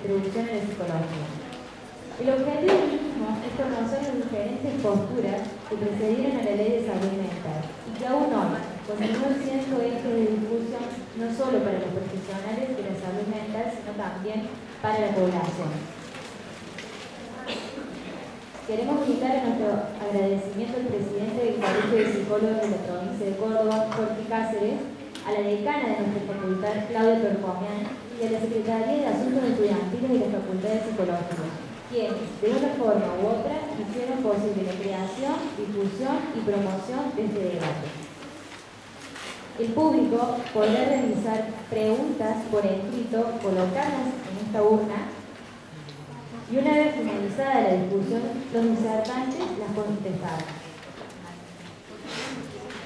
introducción a la psicología. El objetivo mismo es conocer las diferentes posturas que precedieron a la ley de salud mental y que aún hoy continúan siendo ejes de discusión no solo para los profesionales de la salud mental, sino también para la población. Queremos brindar nuestro agradecimiento al presidente del Colegio de Psicólogos de la provincia de Córdoba, Jorge Cáceres, a la decana de nuestra facultad, Claudia Perpomian, y a la Secretaría de Asuntos Estudiantiles de la Facultad de Psicología, quienes, de una forma u otra, hicieron posible la creación, difusión y promoción de este debate. El público podrá realizar preguntas por escrito, colocarlas en esta urna, y una vez finalizada la discusión, los disertantes las contestarán.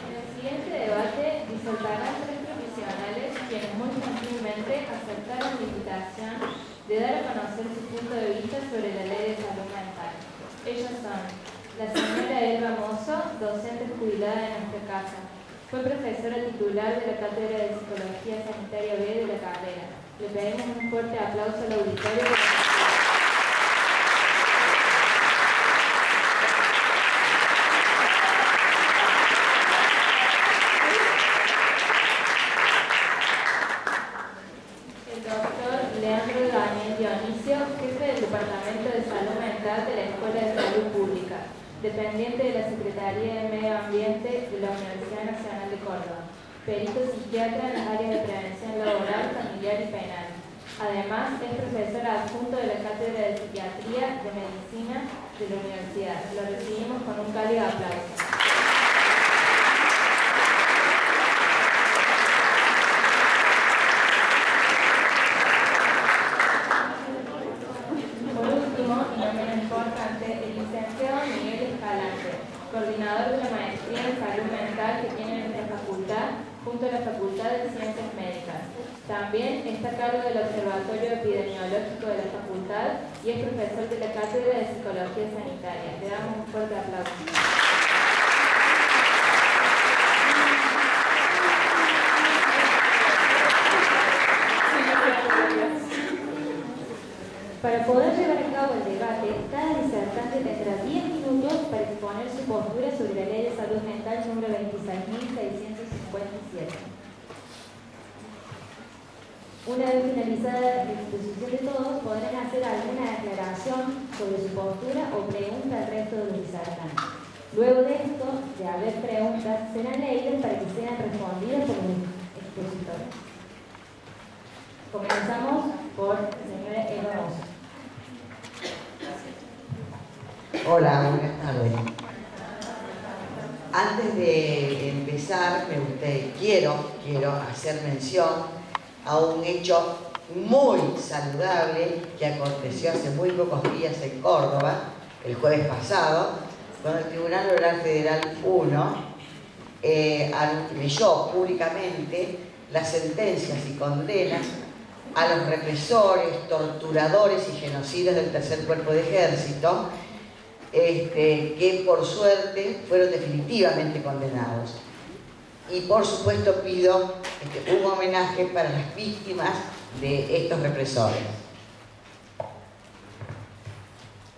En el siguiente debate disertarán 3 profesionales quienes muy gentilmente aceptaron la invitación de dar a conocer su punto de vista sobre la ley de salud mental. Ellos son la señora Elba Mozo, docente jubilada de nuestra casa. Fue profesora titular de la Cátedra de Psicología Sanitaria B de la carrera. Le pedimos un fuerte aplauso al auditorio. Jefe del Departamento de Salud Mental de la Escuela de Salud Pública, dependiente de la Secretaría de Medio Ambiente de la Universidad Nacional de Córdoba, perito psiquiatra en las áreas de prevención laboral, familiar y penal. Además, es profesor adjunto de la Cátedra de Psiquiatría de Medicina de la Universidad. Lo recibimos con un cálido aplauso. Coordinador de la maestría en salud mental que tiene nuestra facultad, junto a la Facultad de Ciencias Médicas. También está a cargo del Observatorio Epidemiológico de la facultad y es profesor de la Cátedra de Psicología Sanitaria. Le damos un fuerte aplauso. Para poder llevar a cabo el debate, cada disertante tendrá 10 minutos para exponer su postura sobre la Ley de Salud Mental número 26.657. Una vez finalizada la exposición de todos, podrán hacer alguna aclaración sobre su postura o pregunta al resto de los disertantes. Luego de esto, de haber preguntas, serán leídas para que sean respondidas por los expositores. Comenzamos por la señora Elba Mozo. Hola, buenas tardes. Antes de empezar, quiero hacer mención a un hecho muy saludable que aconteció hace muy pocos días en Córdoba, el jueves pasado, cuando el Tribunal Oral Federal 1 leyó públicamente las sentencias y condenas a los represores, torturadores y genocidas del Tercer Cuerpo de Ejército, que por suerte fueron definitivamente condenados. Y por supuesto pido un homenaje para las víctimas de estos represores.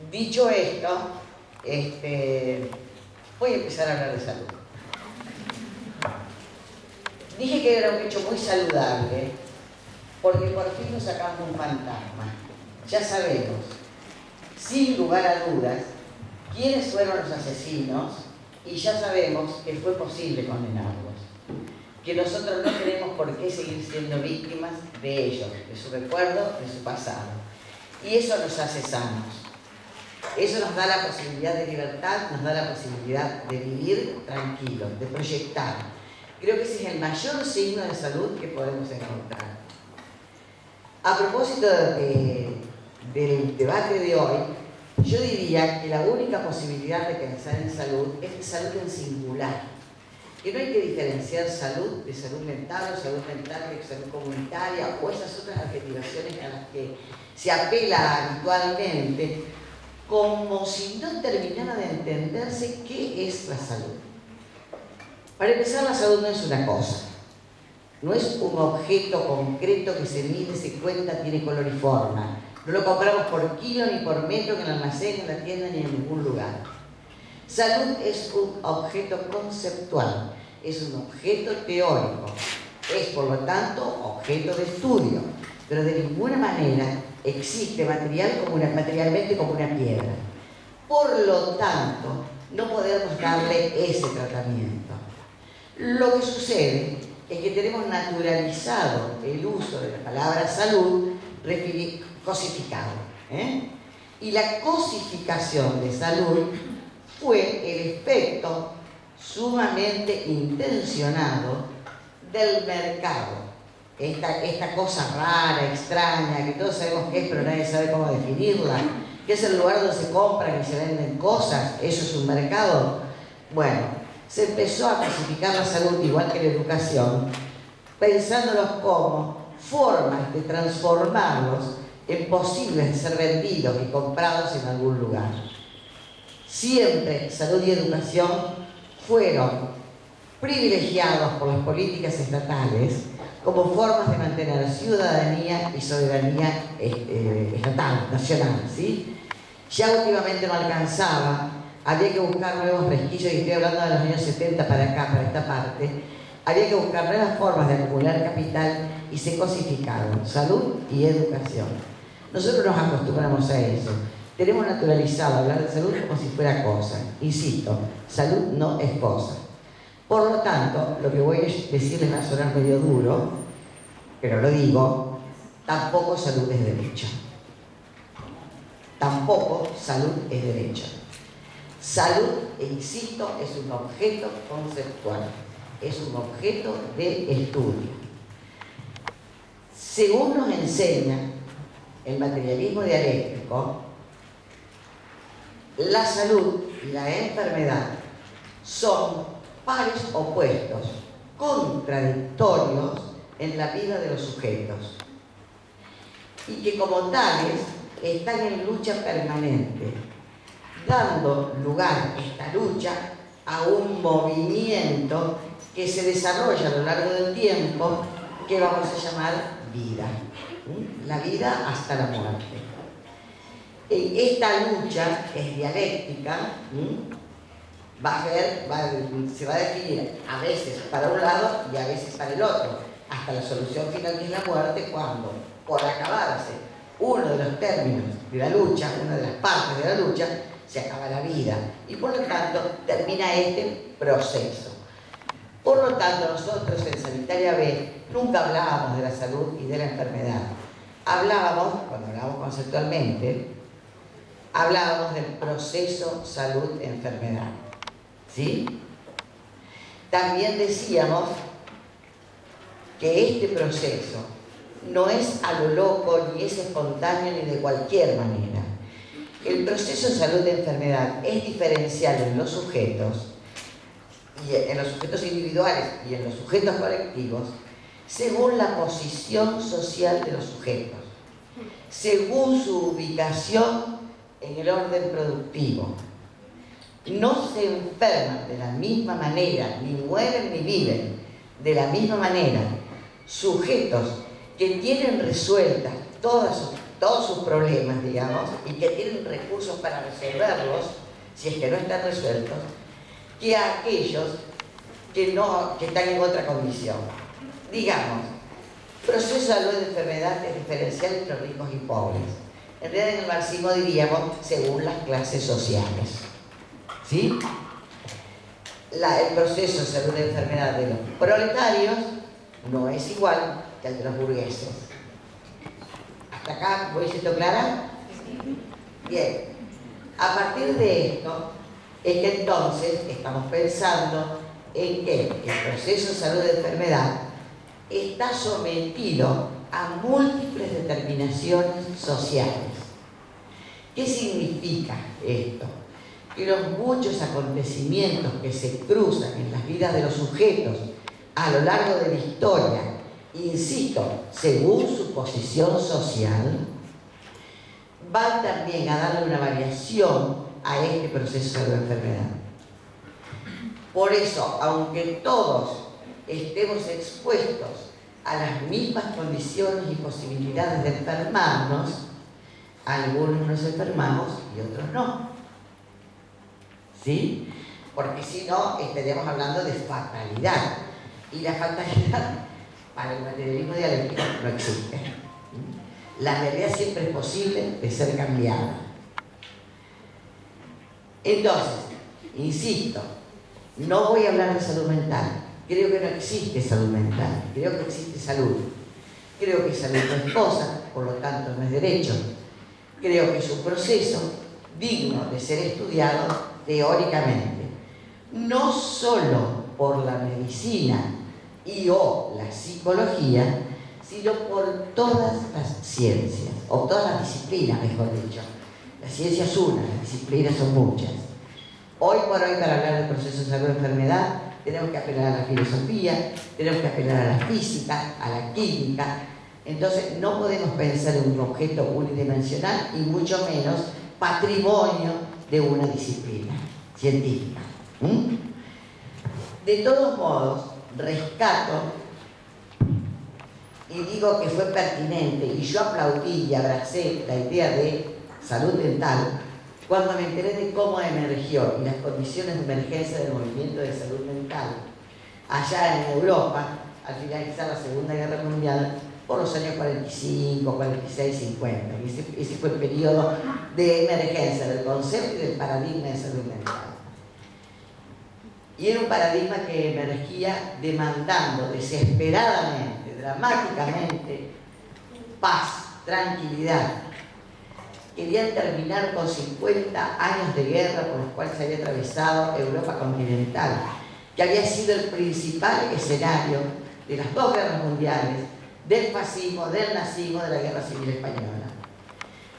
Dicho esto, voy a empezar a hablar de salud. Dije que era un hecho muy saludable porque por fin nos sacamos un fantasma. Ya sabemos, sin lugar a dudas, quiénes fueron los asesinos y ya sabemos que fue posible condenarlos. Que nosotros no tenemos por qué seguir siendo víctimas de ellos, de su recuerdo, de su pasado. Y eso nos hace sanos. Eso nos da la posibilidad de libertad, nos da la posibilidad de vivir tranquilos, de proyectar. Creo que ese es el mayor signo de salud que podemos encontrar. A propósito del debate de hoy, yo diría que la única posibilidad de pensar en salud es de salud en singular. Que no hay que diferenciar salud de salud mental o salud mental de salud comunitaria o esas otras adjetivaciones a las que se apela habitualmente, como si no terminara de entenderse qué es la salud. Para empezar, la salud no es una cosa, no es un objeto concreto que se mide, se cuenta, tiene color y forma. No lo compramos por kilo, ni por metro, que en el almacén, en la tienda, ni en ningún lugar. Salud es un objeto conceptual, es un objeto teórico, es por lo tanto objeto de estudio, pero de ninguna manera existe materialmente como una piedra. Por lo tanto, no podemos darle ese tratamiento. Lo que sucede es que tenemos naturalizado el uso de la palabra salud cosificado. Y la cosificación de salud fue el efecto sumamente intencionado del mercado. Esta cosa rara, extraña, que todos sabemos qué es, pero nadie sabe cómo definirla, que es el lugar donde se compran y se venden cosas, eso es un mercado. Bueno, se empezó a clasificar la salud igual que la educación, pensándolos como formas de transformarlos en posibles de ser vendidos y comprados en algún lugar. Siempre salud y educación fueron privilegiados por las políticas estatales como formas de mantener ciudadanía y soberanía estatal, nacional, ¿sí? Ya últimamente no alcanzaba, había que buscar nuevos resquicios, y estoy hablando de los años 70 para acá, para esta parte, había que buscar nuevas formas de acumular capital y se cosificaron salud y educación. Nosotros nos acostumbramos a eso. Tenemos naturalizado hablar de salud como si fuera cosa. Insisto, salud no es cosa. Por lo tanto, lo que voy a decirles va a sonar medio duro, pero lo digo, tampoco salud es derecho. Tampoco salud es derecho. Salud, insisto, es un objeto conceptual, es un objeto de estudio. Según nos enseña el materialismo dialéctico, la salud y la enfermedad son pares opuestos, contradictorios en la vida de los sujetos, y que como tales están en lucha permanente, dando lugar esta lucha a un movimiento que se desarrolla a lo largo del tiempo, que vamos a llamar vida, la vida hasta la muerte. Esta lucha es dialéctica, se va a definir a veces para un lado y a veces para el otro, hasta la solución final, que es la muerte, cuando, por acabarse uno de los términos de la lucha, una de las partes de la lucha, se acaba la vida y por lo tanto termina este proceso. Por lo tanto, nosotros en Sanitaria B nunca hablábamos de la salud y de la enfermedad. Cuando hablábamos conceptualmente, hablábamos del proceso salud-enfermedad. ¿Sí? También decíamos que este proceso no es a lo loco, ni es espontáneo, ni de cualquier manera. El proceso de salud-enfermedad es diferencial en los sujetos, y en los sujetos individuales y en los sujetos colectivos, según la posición social de los sujetos, según su ubicación en el orden productivo. No se enferman de la misma manera, ni mueren ni viven de la misma manera sujetos que tienen resueltas todos sus problemas, digamos, y que tienen recursos para resolverlos, si es que no están resueltos, que a aquellos que están en otra condición. Digamos, proceso de salud de enfermedad es diferencial entre ricos y pobres. En realidad, en el marxismo diríamos según las clases sociales. ¿Sí? El proceso de salud de enfermedad de los proletarios no es igual que el de los burgueses. ¿Hasta acá voy siendo clara? Bien. A partir de esto, es que entonces estamos pensando en que el proceso de salud de enfermedad está sometido a múltiples determinaciones sociales. ¿Qué significa esto? Que los muchos acontecimientos que se cruzan en las vidas de los sujetos a lo largo de la historia, insisto, según su posición social, van también a darle una variación a este proceso de enfermedad. Por eso, aunque todos estemos expuestos a las mismas condiciones y posibilidades de enfermarnos, Algunos nos enfermamos y otros no. ¿Sí? Porque si no, estaríamos hablando de fatalidad. Y la fatalidad para el materialismo dialéctico no existe. La realidad siempre es posible de ser cambiada. Entonces, insisto, no voy a hablar de salud mental. Creo que no existe salud mental. Creo que existe salud. Creo que salud no es cosa, por lo tanto no es derecho. Creo que es un proceso digno de ser estudiado teóricamente. No solo por la medicina y o la psicología, sino por todas las ciencias, o todas las disciplinas, mejor dicho. La ciencia es una, las disciplinas son muchas. Hoy por hoy, para hablar del proceso de salud-enfermedad, tenemos que apelar a la filosofía, tenemos que apelar a la física, a la química. Entonces, no podemos pensar en un objeto unidimensional y mucho menos patrimonio de una disciplina científica. De todos modos, rescato y digo que fue pertinente, y yo aplaudí y abracé la idea de salud mental cuando me enteré de cómo emergió y las condiciones de emergencia del movimiento de salud mental allá en Europa, al finalizar la Segunda Guerra Mundial, por los años 45, 46, 50. Ese fue el periodo de emergencia del concepto y del paradigma de salud mental. Y era un paradigma que emergía demandando desesperadamente, dramáticamente, paz, tranquilidad. Querían terminar con 50 años de guerra por los cuales se había atravesado Europa continental, que había sido el principal escenario de las dos guerras mundiales, del fascismo, del nazismo, de la Guerra Civil Española.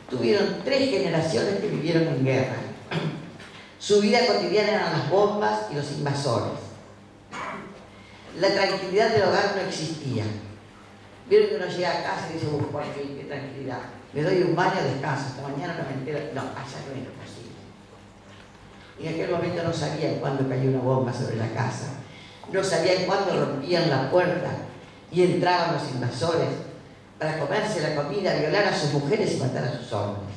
Tuvieron 3 generaciones que vivieron en guerra. Su vida cotidiana eran las bombas y los invasores. La tranquilidad del hogar no existía. Vieron que uno llega a casa y dice, por fin, qué tranquilidad. Me doy un baño, descanso, hasta mañana no me entero. No, allá no era posible. Y en aquel momento no sabían cuándo cayó una bomba sobre la casa. No sabían cuándo rompían la puerta y entraban los invasores para comerse la comida, violar a sus mujeres y matar a sus hombres.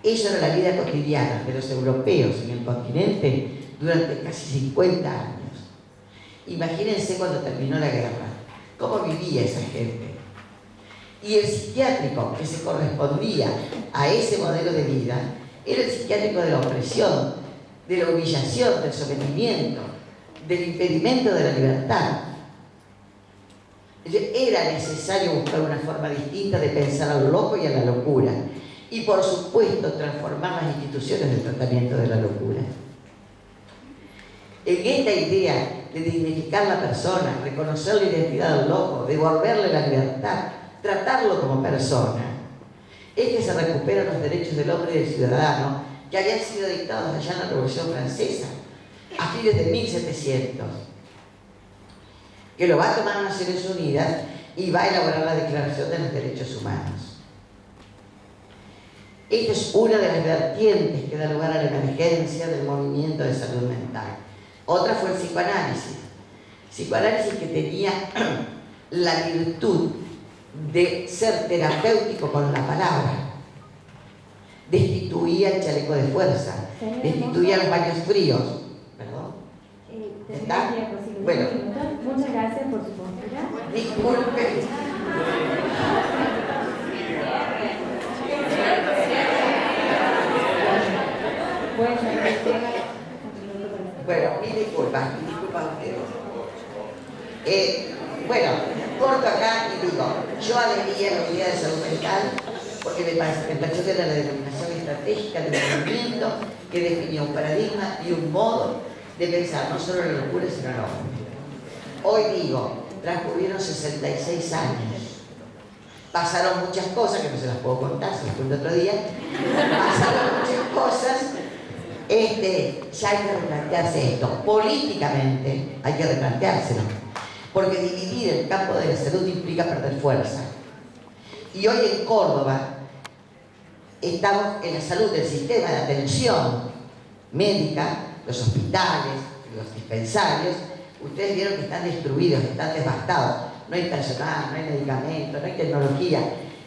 Eso era la vida cotidiana de los europeos en el continente durante casi 50 años. Imagínense cuando terminó la guerra, cómo vivía esa gente. Y el psiquiátrico que se correspondía a ese modelo de vida era el psiquiátrico de la opresión, de la humillación, del sometimiento, del impedimento de la libertad. Era necesario buscar una forma distinta de pensar al loco y a la locura. Y por supuesto transformar las instituciones del tratamiento de la locura. En esta idea de dignificar a la persona, reconocer la identidad del loco, devolverle la libertad, tratarlo como persona, es que se recuperan los derechos del hombre y del ciudadano que habían sido dictados allá en la Revolución Francesa, a fines de 1700, que lo va a tomar Naciones Unidas y va a elaborar la Declaración de los Derechos Humanos. Esta es una de las vertientes que da lugar a la emergencia del movimiento de salud mental. Otra fue el psicoanálisis. Psicoanálisis que tenía la virtud de ser terapéutico con la palabra. Destituía el chaleco de fuerza, destituía los baños fríos. ¿Perdón? ¿Está? Bueno. Muchas gracias por su postura. Disculpe. Bueno, mis disculpas a ustedes. Bueno, corto acá y digo, yo adhería a la idea de salud mental porque me pareció que era la denominación estratégica del movimiento que definía un paradigma y un modo de pensar no solo en la locura sino en el hombre. Hoy digo, transcurrieron 66 años. Pasaron muchas cosas que no se las puedo contar, se las cuento otro día. Pasaron muchas cosas. Ya hay que replantearse esto. Políticamente hay que replanteárselo. Porque dividir el campo de la salud implica perder fuerza. Y hoy en Córdoba estamos en la salud del sistema de atención médica, los hospitales, los dispensarios. Ustedes vieron que están destruidos, que están devastados. No hay personal, no hay medicamentos, no hay tecnología.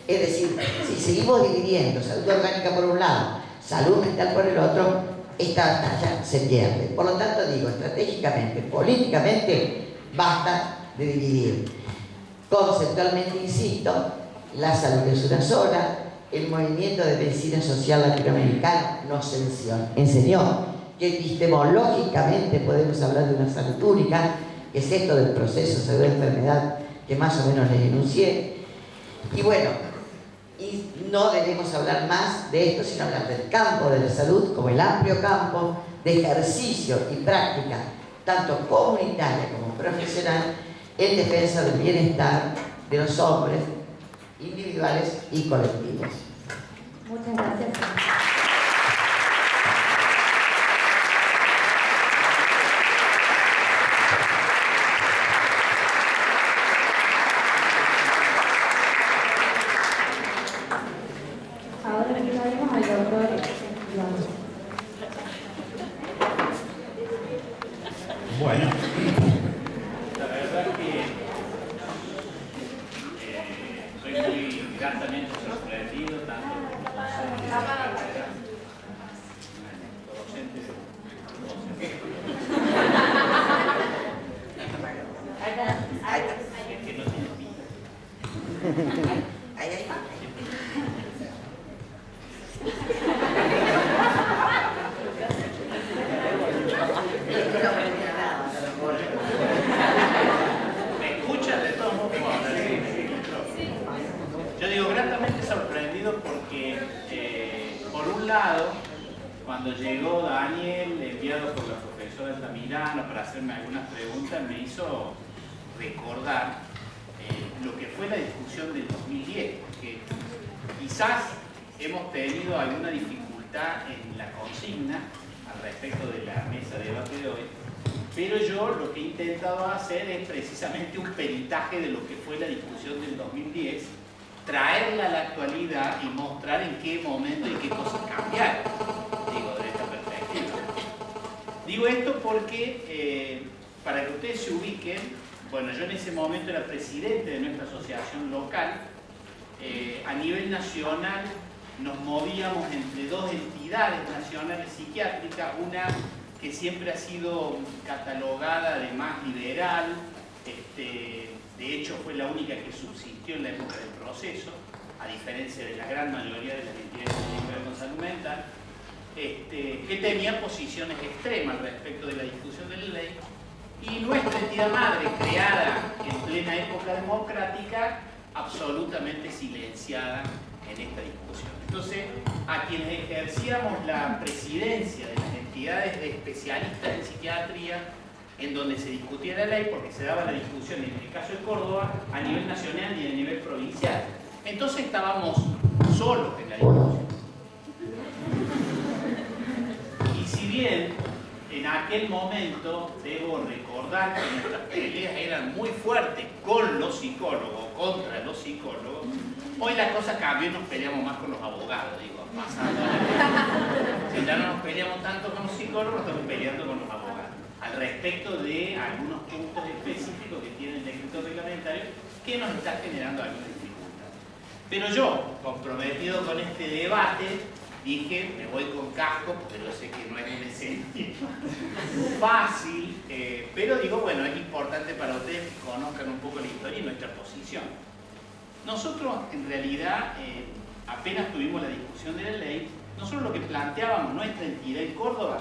Es decir, si seguimos dividiendo salud orgánica por un lado, salud mental por el otro, esta batalla se pierde. Por lo tanto, digo, estratégicamente, políticamente, basta de dividir. Conceptualmente, insisto, la salud es una sola. El movimiento de medicina social latinoamericana nos enseñó que epistemológicamente podemos hablar de una salud única, que es esto del proceso salud-enfermedad que más o menos les enuncié. Y bueno, y no debemos hablar más de esto, sino hablar del campo de la salud como el amplio campo de ejercicio y práctica, tanto comunitaria como profesional, en defensa del bienestar de los hombres individuales y colectivos. Muchas gracias. Ahora le daremos al doctor Iván. Bueno, la verdad que soy muy gratamente sorprendido tanto como docente de la carrera, docente es que no tiene pinta. ¿Me escuchan de todos modos? Yo digo gratamente sorprendido porque, por un lado, cuando llegó Daniel, enviado por la profesora Altamirano para hacerme algunas preguntas, me hizo recordar lo que fue la discusión del 2010, porque quizás hemos tenido alguna dificultad en la consigna al respecto de la mesa de debate de hoy, pero yo lo que he intentado hacer es precisamente un peritaje de lo que fue la discusión del 2010, traerla a la actualidad y mostrar en qué momento y qué cosas cambiaron, digo, de esta perspectiva. Digo esto porque, para que ustedes se ubiquen, bueno, yo en ese momento era presidente de nuestra asociación local. A nivel nacional nos movíamos entre dos entidades nacionales psiquiátricas, una que siempre ha sido catalogada de más liberal, de hecho fue la única que subsistió en la época del proceso, a diferencia de la gran mayoría de las entidades que tienen que ver con salud mental, que tenía posiciones extremas respecto de la discusión de la ley, y nuestra entidad madre, creada en plena época democrática, absolutamente silenciada en esta discusión. Entonces, a quienes ejercíamos la presidencia de las entidades de especialistas en psiquiatría, en donde se discutía la ley, porque se daba la discusión, en el caso de Córdoba, a nivel nacional y a nivel provincial. Entonces estábamos solos en la discusión. Y si bien en aquel momento debo recordar que nuestras peleas eran muy fuertes con los psicólogos, contra los psicólogos, hoy la cosa cambió y nos peleamos más con los abogados, digo, pasando a la si ya no nos peleamos tanto con los psicólogos, estamos peleando con los abogados, al respecto de algunos puntos específicos que tiene el decreto reglamentario que nos está generando alguna dificultad. Pero yo, comprometido con este debate, dije, me voy con casco, porque yo sé que no es un escenario fácil, pero digo, bueno, es importante para ustedes que conozcan un poco la historia y nuestra posición. Nosotros, en realidad, apenas tuvimos la discusión de la ley, nosotros lo que planteábamos, nuestra entidad en Córdoba,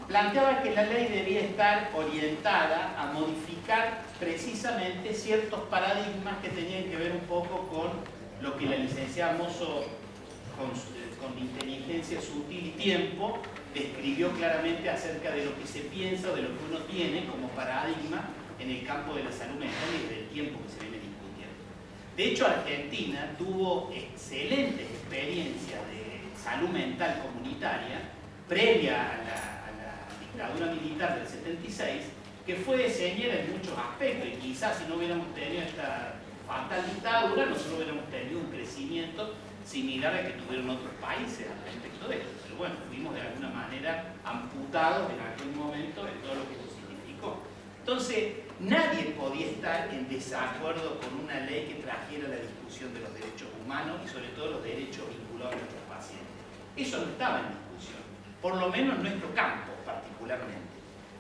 planteaba que la ley debía estar orientada a modificar precisamente ciertos paradigmas que tenían que ver un poco con lo que la licenciada Mozo, con inteligencia sutil y tiempo, describió claramente acerca de lo que se piensa o de lo que uno tiene como paradigma en el campo de la salud mental y desde el tiempo que se viene discutiendo. De hecho, Argentina tuvo excelentes experiencias de salud mental comunitaria previa a la dictadura militar del 76, que fue señera en muchos aspectos, y quizás si no hubiéramos tenido esta fatal dictadura, nosotros hubiéramos tenido un crecimiento similar al que tuvieron otros países al respecto de esto. Pero bueno, fuimos de alguna manera amputados en aquel momento en todo lo que eso significó. Entonces, nadie podía estar en desacuerdo con una ley que trajera la discusión de los derechos humanos y sobre todo los derechos vinculados a nuestros pacientes. Eso no estaba en discusión, por lo menos en nuestro campo particularmente.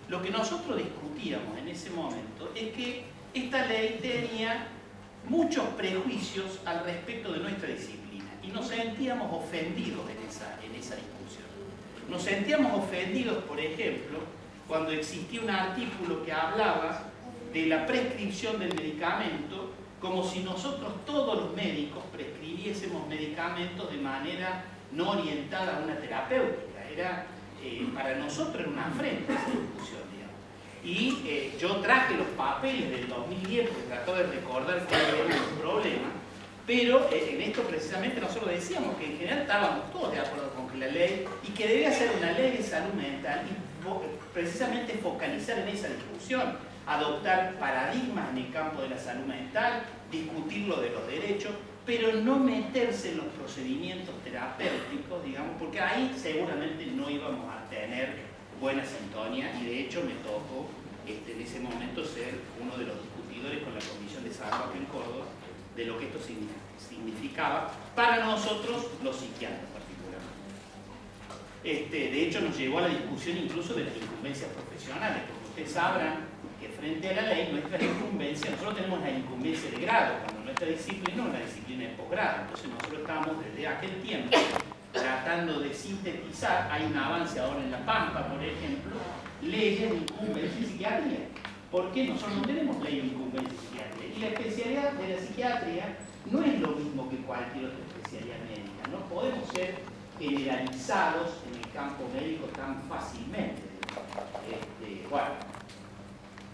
Lo que nosotros discutíamos en ese momento es que esta ley tenía muchos prejuicios al respecto de nuestra disciplina y nos sentíamos ofendidos en esa discusión. Nos sentíamos ofendidos, por ejemplo, cuando existía un artículo que hablaba de la prescripción del medicamento como si nosotros todos los médicos prescribiésemos medicamentos de manera no orientada a una terapéutica. Para nosotros era una afrenta esa discusión, digamos. Y yo traje los papeles del 2010 porque trató de recordar cuál era el problema, pero en esto precisamente nosotros decíamos que en general estábamos todos de acuerdo con que la ley, y que debía ser una ley de salud mental, y precisamente focalizar en esa discusión, adoptar paradigmas en el campo de la salud mental, discutir lo de los derechos, pero no meterse en los procedimientos terapéuticos, digamos, porque ahí seguramente no íbamos a tener buena sintonía, y de hecho me tocó en ese momento ser uno de los discutidores con la Comisión de Salud en Córdoba de lo que esto significaba para nosotros los psiquiatras particularmente. De hecho nos llevó a la discusión incluso de las incumbencias profesionales, porque ustedes sabrán que frente a la ley nuestra incumbencia, nosotros tenemos la incumbencia de grado, cuando nuestra disciplina es una disciplina de posgrado. Entonces nosotros estamos desde aquel tiempo tratando de sintetizar. Hay un avance ahora en La Pampa, por ejemplo, leyes de incumbencia y psiquiatría. ¿Por qué nosotros no tenemos ley de incumbencia y psiquiatría? Y la especialidad de la psiquiatría no es lo mismo que cualquier otra especialidad médica. No podemos ser generalizados en el campo médico tan fácilmente.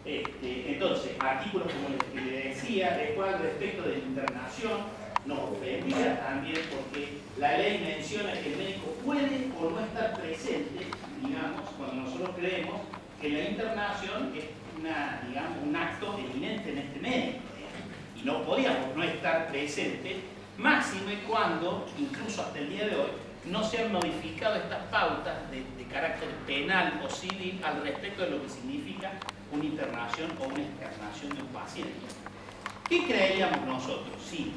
Entonces, artículos como el que le decía, después respecto de la internación, nos ofendía también porque la ley menciona que el médico puede o no estar presente, digamos, cuando nosotros creemos que la internación es un acto eminente en este médico, digamos, y no podíamos no estar presente, máxime cuando, incluso hasta el día de hoy, no se han modificado estas pautas de carácter penal o civil al respecto de lo que significa una internación o una externación de un paciente. ¿Qué creíamos nosotros? Sí,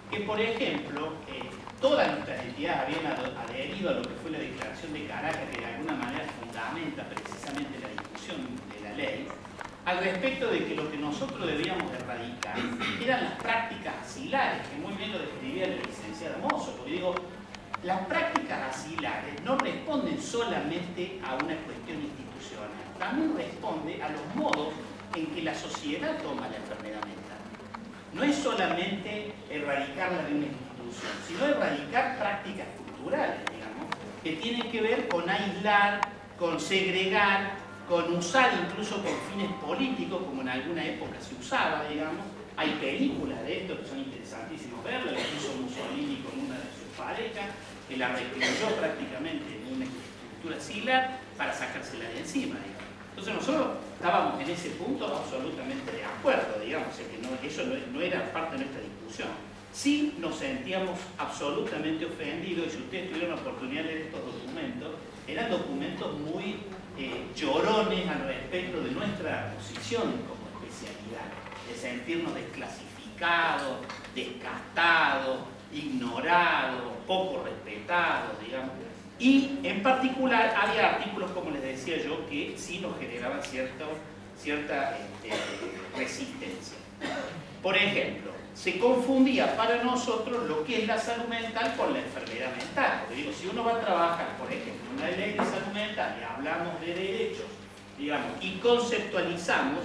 que por ejemplo, todas nuestras entidades habían adherido a lo que fue la Declaración de Caracas, que de alguna manera fundamenta precisamente la discusión de la ley, al respecto de que lo que nosotros debíamos erradicar eran las prácticas asilares, que muy bien lo describía la licenciada Mozo, porque digo, las prácticas asilares no responden solamente a una cuestión institucional, también responde a los modos en que la sociedad toma la enfermedad mental. No es solamente erradicarla de una institución, sino erradicar prácticas culturales, digamos, que tienen que ver con aislar, con segregar, con usar incluso con fines políticos, como en alguna época se usaba, digamos. Hay películas de esto que son interesantísimos verlas, lo hizo Mussolini con una de sus parejas, que la recluyó prácticamente en una estructura asilar para sacársela de encima, digamos. Entonces nosotros estábamos en ese punto absolutamente de acuerdo, digamos, que eso no era parte de nuestra discusión. Sí nos sentíamos absolutamente ofendidos, y si ustedes tuvieron la oportunidad de leer estos documentos, eran documentos muy llorones al respecto de nuestra posición como especialidad, de sentirnos desclasificados, descastados, ignorados, poco respetados, digamos. Y en particular había artículos, como les decía yo, que sí nos generaban cierta resistencia. Por ejemplo, se confundía para nosotros lo que es la salud mental con la enfermedad mental. Porque digo, si uno va a trabajar, por ejemplo, en una ley de salud mental y hablamos de derechos, digamos, y conceptualizamos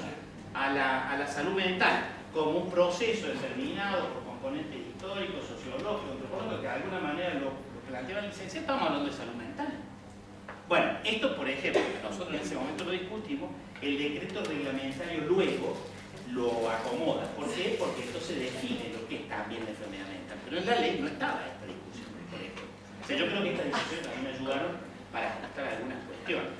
a la salud mental como un proceso determinado por componentes históricos, sociológicos, antropológicos, que de alguna manera lo planteaba la licencia, estamos hablando de salud mental. Bueno, esto por ejemplo, nosotros en ese momento lo discutimos, el decreto reglamentario luego lo acomoda. ¿Por qué? Porque esto se define lo que es también la enfermedad mental. Pero en la ley no estaba esta discusión, por ejemplo. O sea, yo creo que estas discusiones también me ayudaron para ajustar algunas cuestiones.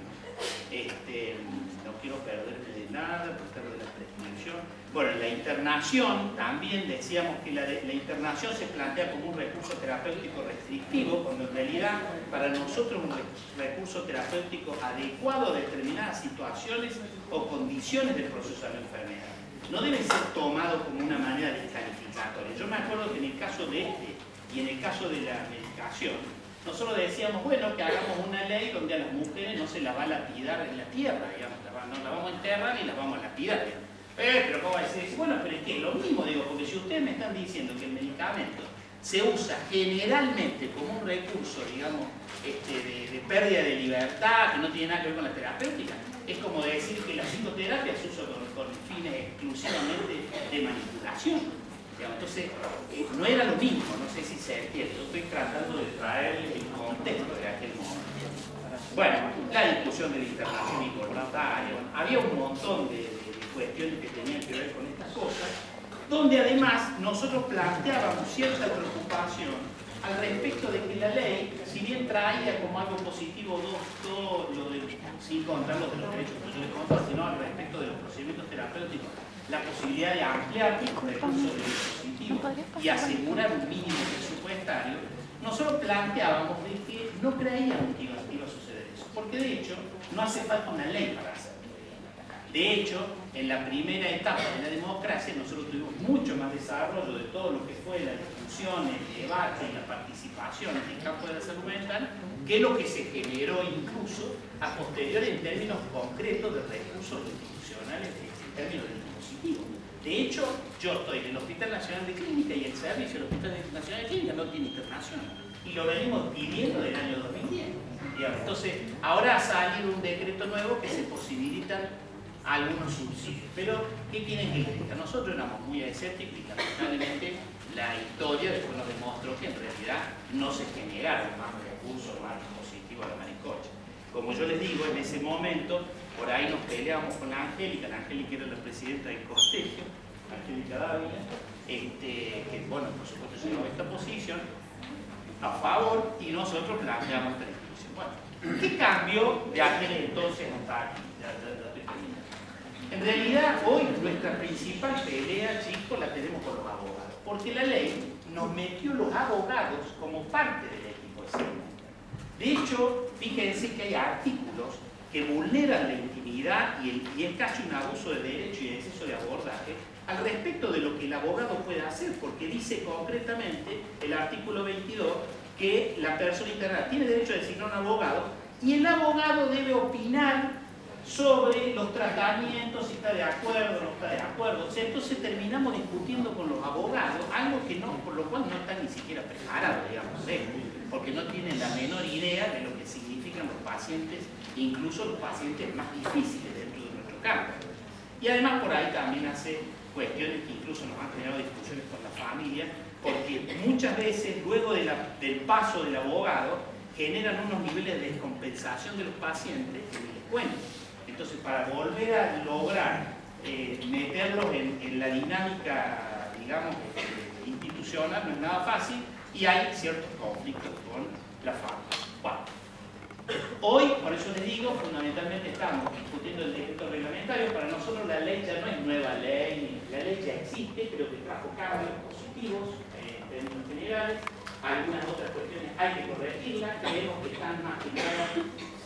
No quiero perderme de nada, por estar de la prescripción. derecho. Bueno, la internación también decíamos que la internación se plantea como un recurso terapéutico restrictivo, cuando en realidad para nosotros es un recurso terapéutico adecuado a determinadas situaciones o condiciones del proceso de la enfermedad. No debe ser tomado como una manera descalificatoria. Yo me acuerdo que en el caso de y en el caso de la medicación, nosotros decíamos, bueno, que hagamos una ley donde a las mujeres no se las va a lapidar en la tierra, digamos, no la vamos a enterrar y las vamos a lapidar. Pero ¿cómo va a decir? Bueno, pero es que es lo mismo, digo, porque si ustedes me están diciendo que el medicamento se usa generalmente como un recurso, digamos, de pérdida de libertad, que no tiene nada que ver con la terapéutica, es como decir que la psicoterapia se usa con fines exclusivamente de manipulación. Entonces, no era lo mismo, no sé si se entiende, yo estoy tratando de traerle el contexto de aquel momento. Bueno, la discusión de la internación involuntaria, bueno, había un montón de cuestiones que tenían que ver con estas cosas, donde además nosotros planteábamos cierta preocupación al respecto de que la ley, si bien traía como algo positivo todo lo de, sin contar los de los derechos que yo les contaba, sino al respecto de los procedimientos terapéuticos, la posibilidad de ampliar los recursos del dispositivo y asegurar un mínimo presupuestario, nosotros planteábamos de que no creíamos que iba a suceder eso, porque de hecho no hace falta una ley para hacerlo. De hecho, en la primera etapa de la democracia nosotros tuvimos mucho más desarrollo de todo lo que fue la discusión, el debate y la participación en el campo de la salud mental, que lo que se generó incluso a posteriori en términos concretos de recursos institucionales, en términos de dispositivos. De hecho, yo estoy en el Hospital Nacional de Clínica y el servicio del Hospital Nacional de Clínica no tiene internación. Y lo venimos pidiendo del año 2010. Digamos. Entonces, ahora ha salido un decreto nuevo que se posibilitan algunos subsidios. Pero, ¿qué tienen que explicar? Nosotros éramos muy escépticos y lamentablemente la historia después nos demostró que en realidad no se generaron más recursos, más dispositivos a la maricocha. Como yo les digo, en ese momento, por ahí nos peleábamos con la Angélica era la presidenta del colegio, Angélica Dávila, que bueno, por supuesto llegó a esta posición a favor y nosotros planteamos esta discusión. Bueno, ¿qué cambió de aquel entonces hasta aquí? En realidad, hoy nuestra principal pelea, chicos, la tenemos con los abogados, porque la ley nos metió los abogados como parte del equipo de salud. De hecho, fíjense que hay artículos que vulneran la intimidad y es casi un abuso de derecho y exceso de abordaje al respecto de lo que el abogado puede hacer, porque dice concretamente el artículo 22 que la persona internada tiene derecho a designar un abogado y el abogado debe opinar sobre los tratamientos, si está de acuerdo o no está de acuerdo. O sea, entonces terminamos discutiendo con los abogados, algo que no, por lo cual no están ni siquiera preparados, digamos, porque no tienen la menor idea de lo que significan los pacientes, incluso los pacientes más difíciles dentro de nuestro campo. Y además por ahí también hace cuestiones que incluso nos han generado discusiones con la familia, porque muchas veces luego del paso del abogado generan unos niveles de descompensación de los pacientes que les cuento. Entonces, para volver a lograr meterlos en la dinámica, digamos, institucional, no es nada fácil y hay ciertos conflictos con la familia. Bueno, hoy, por eso les digo, fundamentalmente estamos discutiendo el decreto reglamentario. Para nosotros la ley ya no es nueva ley, la ley ya existe, pero que trajo cambios positivos en términos generales. Algunas otras cuestiones hay que corregirlas, creemos que están más que nada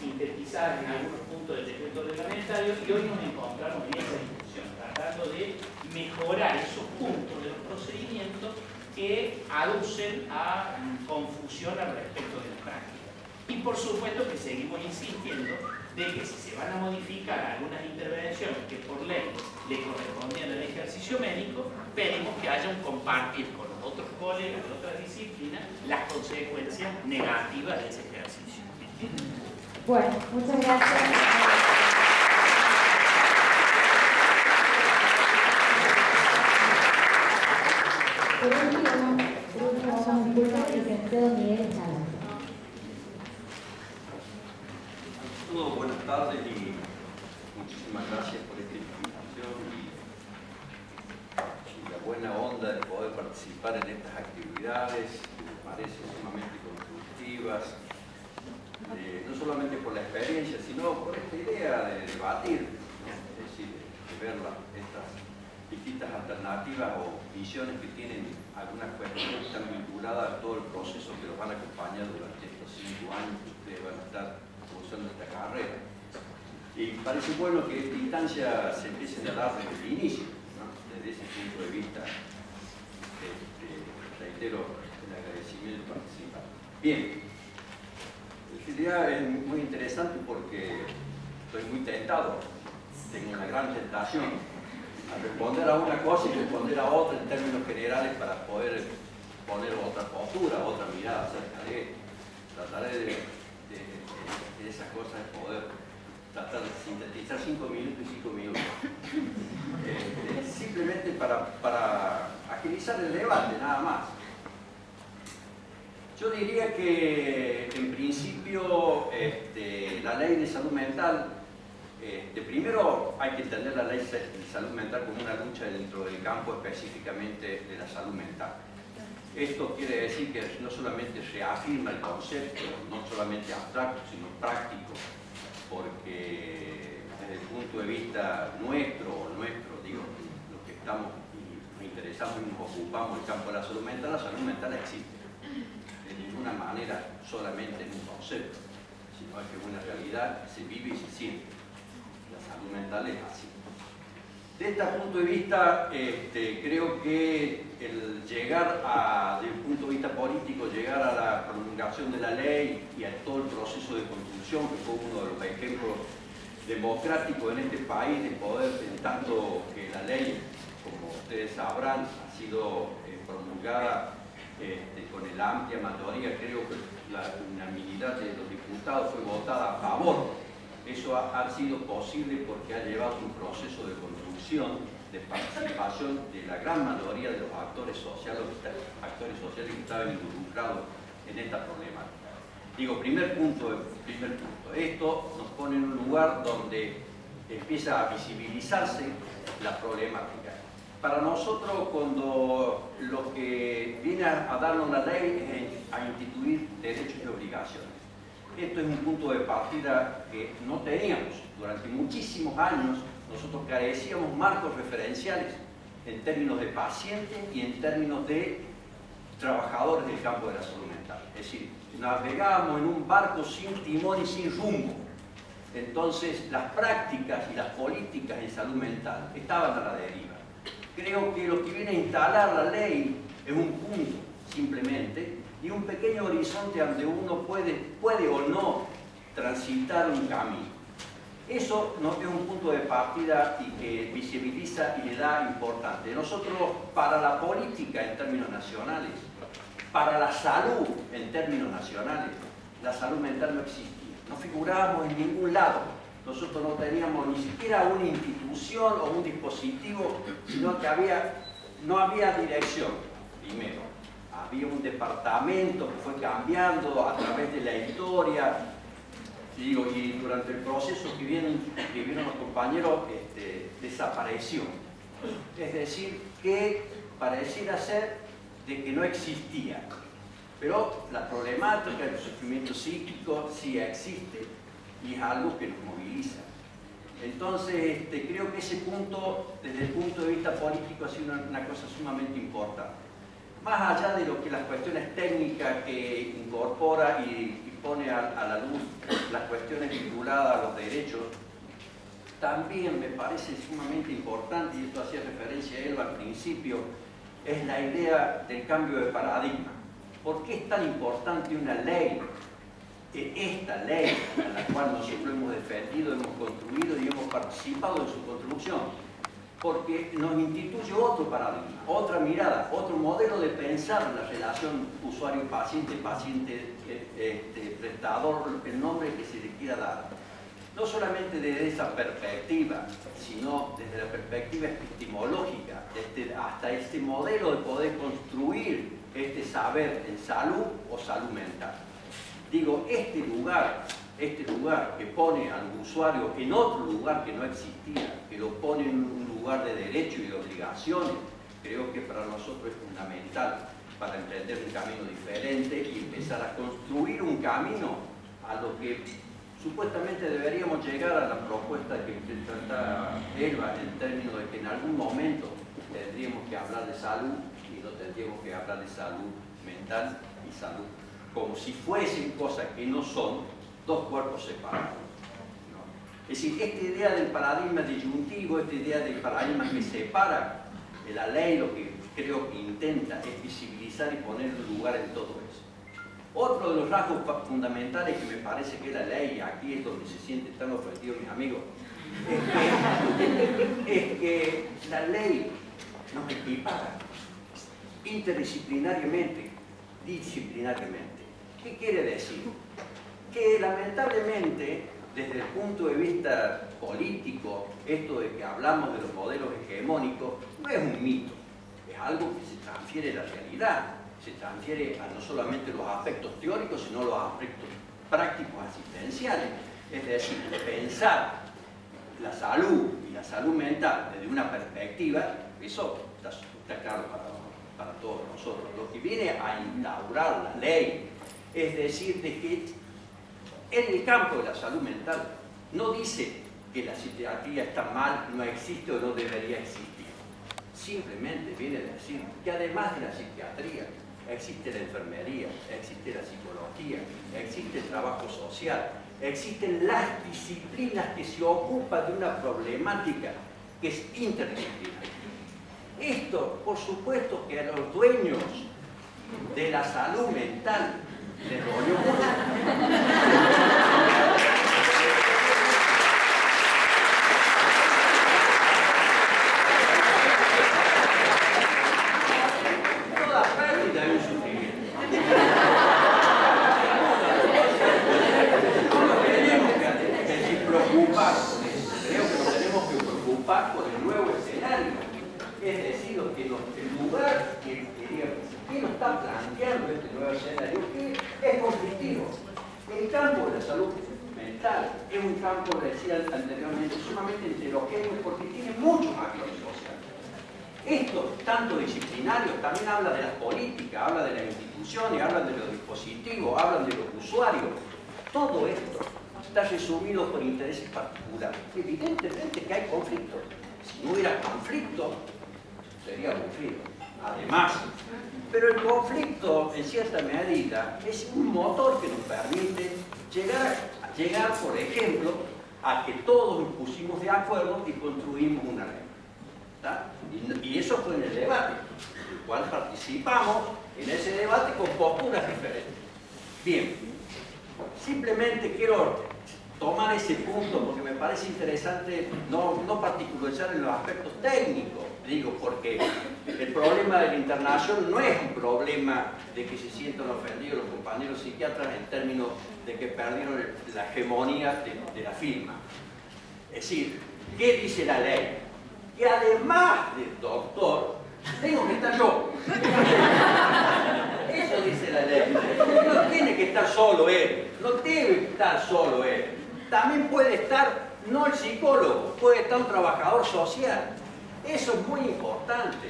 sintetizadas en algunos puntos del decreto reglamentario y hoy nos encontramos en esa discusión, tratando de mejorar esos puntos de los procedimientos que aducen a confusión al respecto de la práctica. Y por supuesto que seguimos insistiendo de que si se van a modificar algunas intervenciones que por ley le correspondían al ejercicio médico, pedimos que haya un compartir con los otros colegas de otras disciplinas las consecuencias negativas de ese ejercicio. Bueno, muchas gracias. Por último, vamos a escuchar al licenciado Miguel Chala. Todos buenas tardes y muchísimas gracias por esta invitación y la buena onda de poder participar en estas actividades que me parecen sumamente constructivas, no solamente por la experiencia, sino por esta idea de debatir, ¿no? Es decir, de ver estas distintas alternativas o visiones que tienen algunas cuestiones que están vinculadas a todo el proceso que los van a acompañar durante estos 5 años que ustedes van a estar cursando esta carrera. Y parece bueno que esta instancia se empiece a dar desde el inicio, ¿no? Desde ese punto de vista, reitero el agradecimiento de participar. Bien, en realidad es muy interesante porque estoy muy tentado, tengo una gran tentación a responder a una cosa y responder a otra en términos generales para poder poner otra postura, otra mirada acerca de esto. Trataré de esas cosas, de poder tratar de sintetizar 5 minutos y 5 minutos. Simplemente para agilizar el debate, nada más. Yo diría que, en principio, la ley de salud mental, primero hay que entender la ley de salud mental como una lucha dentro del campo específicamente de la salud mental. Esto quiere decir que no solamente reafirma el concepto, no solamente abstracto, sino práctico, porque desde el punto de vista nuestro, digo, los que estamos y nos interesamos y nos ocupamos del campo de la salud mental existe. De ninguna manera solamente en un concepto, sino que es una realidad, se vive y se siente. La salud mental es así. Desde este punto de vista, creo que el llegar desde el punto de vista político, llegar a la promulgación de la ley y a todo el proceso de construcción, que fue uno de los ejemplos democráticos en este país, de poder, en tanto que la ley, como ustedes sabrán, ha sido promulgada con la amplia mayoría, creo que la unanimidad de los diputados fue votada a favor. Eso ha sido posible porque ha llevado un proceso de construcción, de participación de la gran mayoría de los actores sociales que estaban involucrados en esta problemática. Digo, primer punto. Esto nos pone en un lugar donde empieza a visibilizarse la problemática. Para nosotros, cuando lo que viene a darnos la ley es a instituir derechos y obligaciones. Esto es un punto de partida que no teníamos. Durante muchísimos años nosotros carecíamos marcos referenciales en términos de pacientes y en términos de trabajadores del campo de la salud mental. Es decir, navegábamos en un barco sin timón y sin rumbo. Entonces, las prácticas y las políticas en salud mental estaban a la deriva. Creo que lo que viene a instalar la ley es un punto, simplemente, y un pequeño horizonte donde uno puede o no transitar un camino. Eso es un punto de partida y que visibiliza y le da importante. Nosotros, para la política en términos nacionales, para la salud en términos nacionales, la salud mental no existía. No figurábamos en ningún lado. Nosotros no teníamos ni siquiera una institución o un dispositivo, sino que no había dirección, primero. Había un departamento que fue cambiando a través de la historia, y durante el proceso que vieron los compañeros, desapareció. Es decir, que pareciera ser de que no existía. Pero la problemática del sufrimiento psíquico sí existe y es algo que nos moviliza. Entonces, creo que ese punto, desde el punto de vista político, ha sido una cosa sumamente importante. Más allá de lo que las cuestiones técnicas que incorpora y pone a la luz las cuestiones vinculadas a los derechos, también me parece sumamente importante, y esto hacía referencia a Elba al principio, es la idea del cambio de paradigma. ¿Por qué es tan importante una ley? Esta ley, a la cual nosotros hemos defendido, hemos construido y hemos participado en su construcción, porque nos instituye otro paradigma, otra mirada, otro modelo de pensar la relación usuario-paciente, paciente-prestador, el nombre que se le quiera dar. No solamente desde esa perspectiva, sino desde la perspectiva epistemológica, hasta este modelo de poder construir este saber en salud o salud mental. Digo, este lugar que pone al usuario en otro lugar que no existía, que lo pone en un lugar de derecho y de obligaciones, creo que para nosotros es fundamental para emprender un camino diferente y empezar a construir un camino a lo que supuestamente deberíamos llegar a la propuesta que presenta Elba en términos de que en algún momento tendríamos que hablar de salud y no tendríamos que hablar de salud mental y salud, como si fuesen cosas que no son dos cuerpos separados. Es decir, esta idea del paradigma disyuntivo, esta idea del paradigma que separa de la ley, lo que creo que intenta es visibilizar y poner un lugar en todo eso. Otro de los rasgos fundamentales que me parece que la ley, y aquí es donde se siente tan ofendido mis amigos, es que la ley nos equipara interdisciplinariamente, disciplinariamente. ¿Qué quiere decir? Que lamentablemente, desde el punto de vista político, esto de que hablamos de los modelos hegemónicos no es un mito, es algo que se transfiere a la realidad, se transfiere a no solamente los aspectos teóricos, sino los aspectos prácticos asistenciales. Es decir, pensar la salud y la salud mental desde una perspectiva, eso está claro para todos nosotros. Lo que viene a instaurar la ley es decir de que en el campo de la salud mental no dice que la psiquiatría está mal, no existe o no debería existir. Simplemente viene a decir que además de la psiquiatría existe la enfermería, existe la psicología, existe el trabajo social, existen las disciplinas que se ocupan de una problemática que es interdisciplinaria. Esto, por supuesto, que a los dueños de la salud mental les dolió mucho. Toda pérdida es un sufrimiento. No nos tenemos que preocupar por eso. Creo que nos tenemos que preocupar por el nuevo escenario. Es decir, que el lugar que nos está planteando este nuevo escenario, que es conflictivo. El campo de la salud mental es un campo, decía anteriormente, sumamente heterogéneo porque tiene muchos actores sociales. Esto, tanto disciplinario, también habla de las políticas, habla de las instituciones, habla de los dispositivos, habla de los usuarios. Todo esto está resumido por intereses particulares. Evidentemente que hay conflictos. Si no hubiera conflicto, sería aburrido. Además, pero el conflicto, en cierta medida, es un motor que nos permite llegar, por ejemplo, a que todos nos pusimos de acuerdo y construimos una ley. Y eso fue en el debate, en el cual participamos en ese debate con posturas diferentes. Bien, simplemente quiero tomar ese punto porque me parece interesante no particularizar en los aspectos técnicos. Digo, porque el problema de la internación no es un problema de que se sientan ofendidos los compañeros psiquiatras en términos de que perdieron la hegemonía de la firma. Es decir, ¿qué dice la ley? Que además del doctor, tengo que estar yo. Eso dice la ley. No tiene que estar solo él, no debe estar solo él. También puede estar, no el psicólogo, puede estar un trabajador social. Eso es muy importante,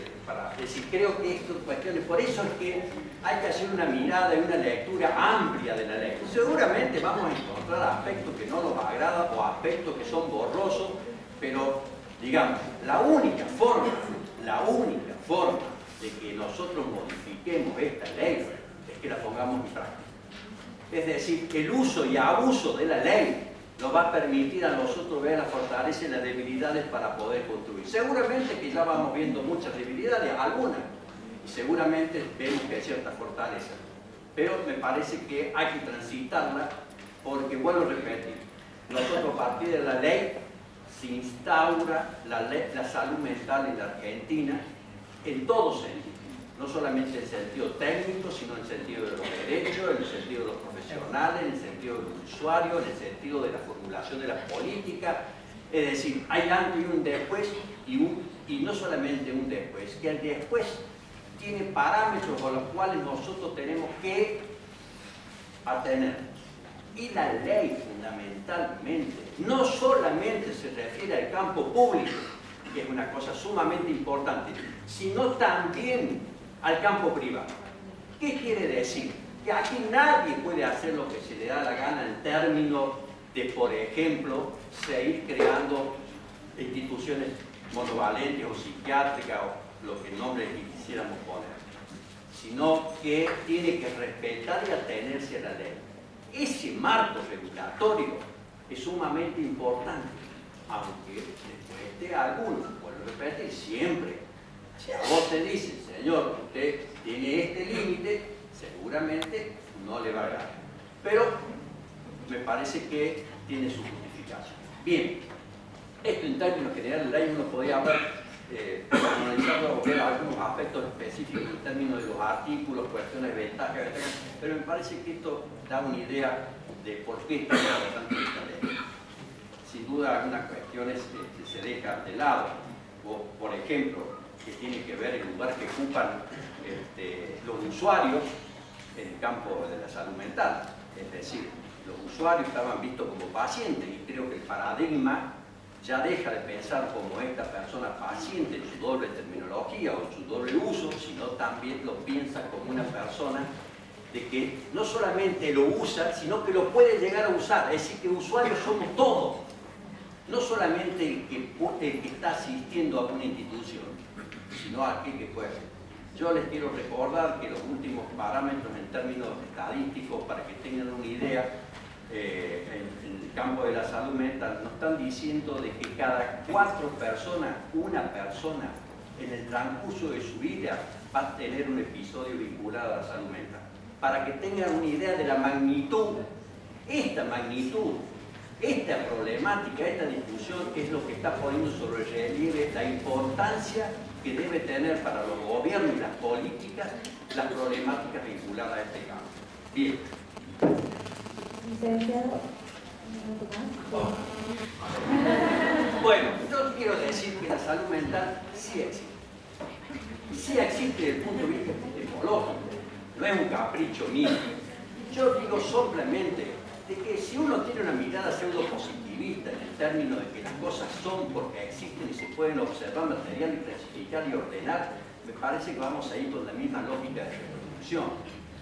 es decir, creo que esto es cuestiones, por eso es que hay que hacer una mirada y una lectura amplia de la ley. Seguramente vamos a encontrar aspectos que no nos agradan o aspectos que son borrosos, pero digamos, la única forma de que nosotros modifiquemos esta ley es que la pongamos en práctica. Es decir, el uso y abuso de la ley nos va a permitir a nosotros ver las fortalezas y las debilidades para poder construir. Seguramente que ya vamos viendo muchas debilidades, algunas, y seguramente vemos que hay ciertas fortalezas. Pero me parece que hay que transitarla porque, vuelvo a repetir, nosotros a partir de la ley se instaura la salud mental en la Argentina en todo sentido. No solamente en el sentido técnico, sino en el sentido de los derechos, en el sentido de los profesionales, en el sentido del usuario, en el sentido de la formulación de las políticas. Es decir, hay antes y un después, y no solamente un después, que el después tiene parámetros con los cuales nosotros tenemos que atenernos. Y la ley, fundamentalmente, no solamente se refiere al campo público, que es una cosa sumamente importante, sino también al campo privado. ¿Qué quiere decir? Que aquí nadie puede hacer lo que se le da la gana en términos de, por ejemplo, seguir creando instituciones monovalentes o psiquiátricas lo que nombre que quisiéramos poner, sino que tiene que respetar y atenerse a la ley. Ese marco regulatorio es sumamente importante, aunque después de algunos, vuelvo a repetir, siempre, si a vos te dicen, señor, usted tiene este límite, seguramente no le va a dar. Pero me parece que tiene su justificación. Bien, esto en términos generales, de ahí uno podía hablar, analizando o ver algunos aspectos específicos en términos de los artículos, cuestiones de ventaja, pero me parece que esto da una idea de por qué está importante esta ley. Sin duda algunas cuestiones se dejan de lado, o, por ejemplo, que tiene que ver el lugar que ocupan los usuarios en el campo de la salud mental. Es decir, los usuarios estaban vistos como pacientes y creo que el paradigma ya deja de pensar como esta persona paciente en su doble terminología o en su doble uso, sino también lo piensa como una persona de que no solamente lo usa, sino que lo puede llegar a usar. Es decir, que usuarios somos todos, no solamente el que está asistiendo a una institución, sino aquel que puede. Yo les quiero recordar que los últimos parámetros en términos estadísticos, para que tengan una idea, en el campo de la salud mental, nos están diciendo de que cada 4 personas, una persona en el transcurso de su vida va a tener un episodio vinculado a la salud mental. Para que tengan una idea de la magnitud, esta problemática, esta discusión es lo que está poniendo sobre el relieve la importancia que debe tener para los gobiernos y las políticas las problemáticas vinculadas a este campo. Bien. Licenciado, un minuto más. Bueno, yo quiero decir que la salud mental sí existe. Sí existe desde el punto de vista epistemológico, no es un capricho mío. Yo digo simplemente de que si uno tiene una mirada pseudo-positivista en el término de que las cosas son porque existen y se pueden observar, material y clasificar y ordenar, me parece que vamos a ir con la misma lógica de reproducción.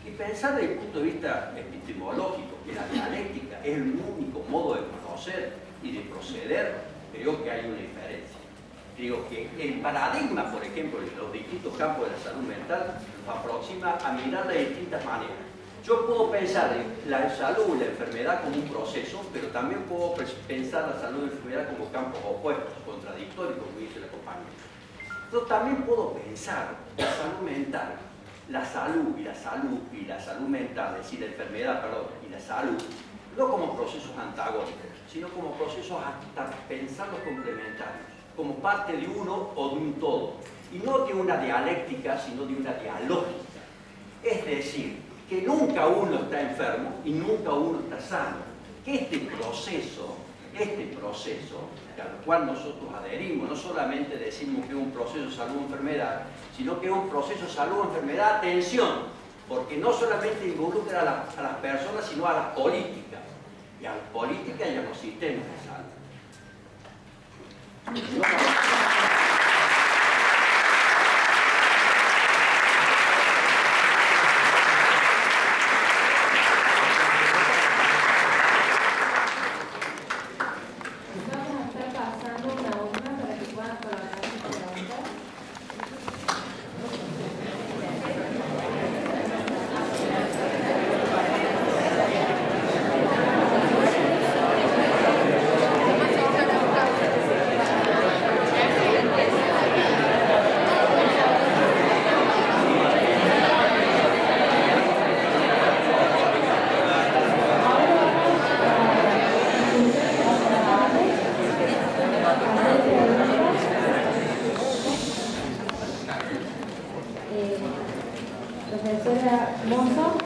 Y pensar desde el punto de vista epistemológico que la dialéctica es el único modo de conocer y de proceder, creo que hay una diferencia. Digo que el paradigma, por ejemplo, en los distintos campos de la salud mental, nos aproxima a mirarla de distintas maneras. Yo puedo pensar en la salud y la enfermedad como un proceso, pero también puedo pensar la salud y la enfermedad como campos opuestos, contradictorios, como dice la compañera. Yo también puedo pensar la salud mental, la salud mental, es decir, la enfermedad, perdón, y la salud, no como procesos antagónicos, sino como procesos hasta pensarlos complementarios, como parte de uno o de un todo, y no de una dialéctica, sino de una dialógica. Es decir, que nunca uno está enfermo y nunca uno está sano, que este proceso al cual nosotros adherimos, no solamente decimos que es un proceso salud-enfermedad, sino que es un proceso salud-enfermedad, atención, porque no solamente involucra a las personas, sino a las políticas, y a las políticas y a los sistemas de salud. Profesora Mozo,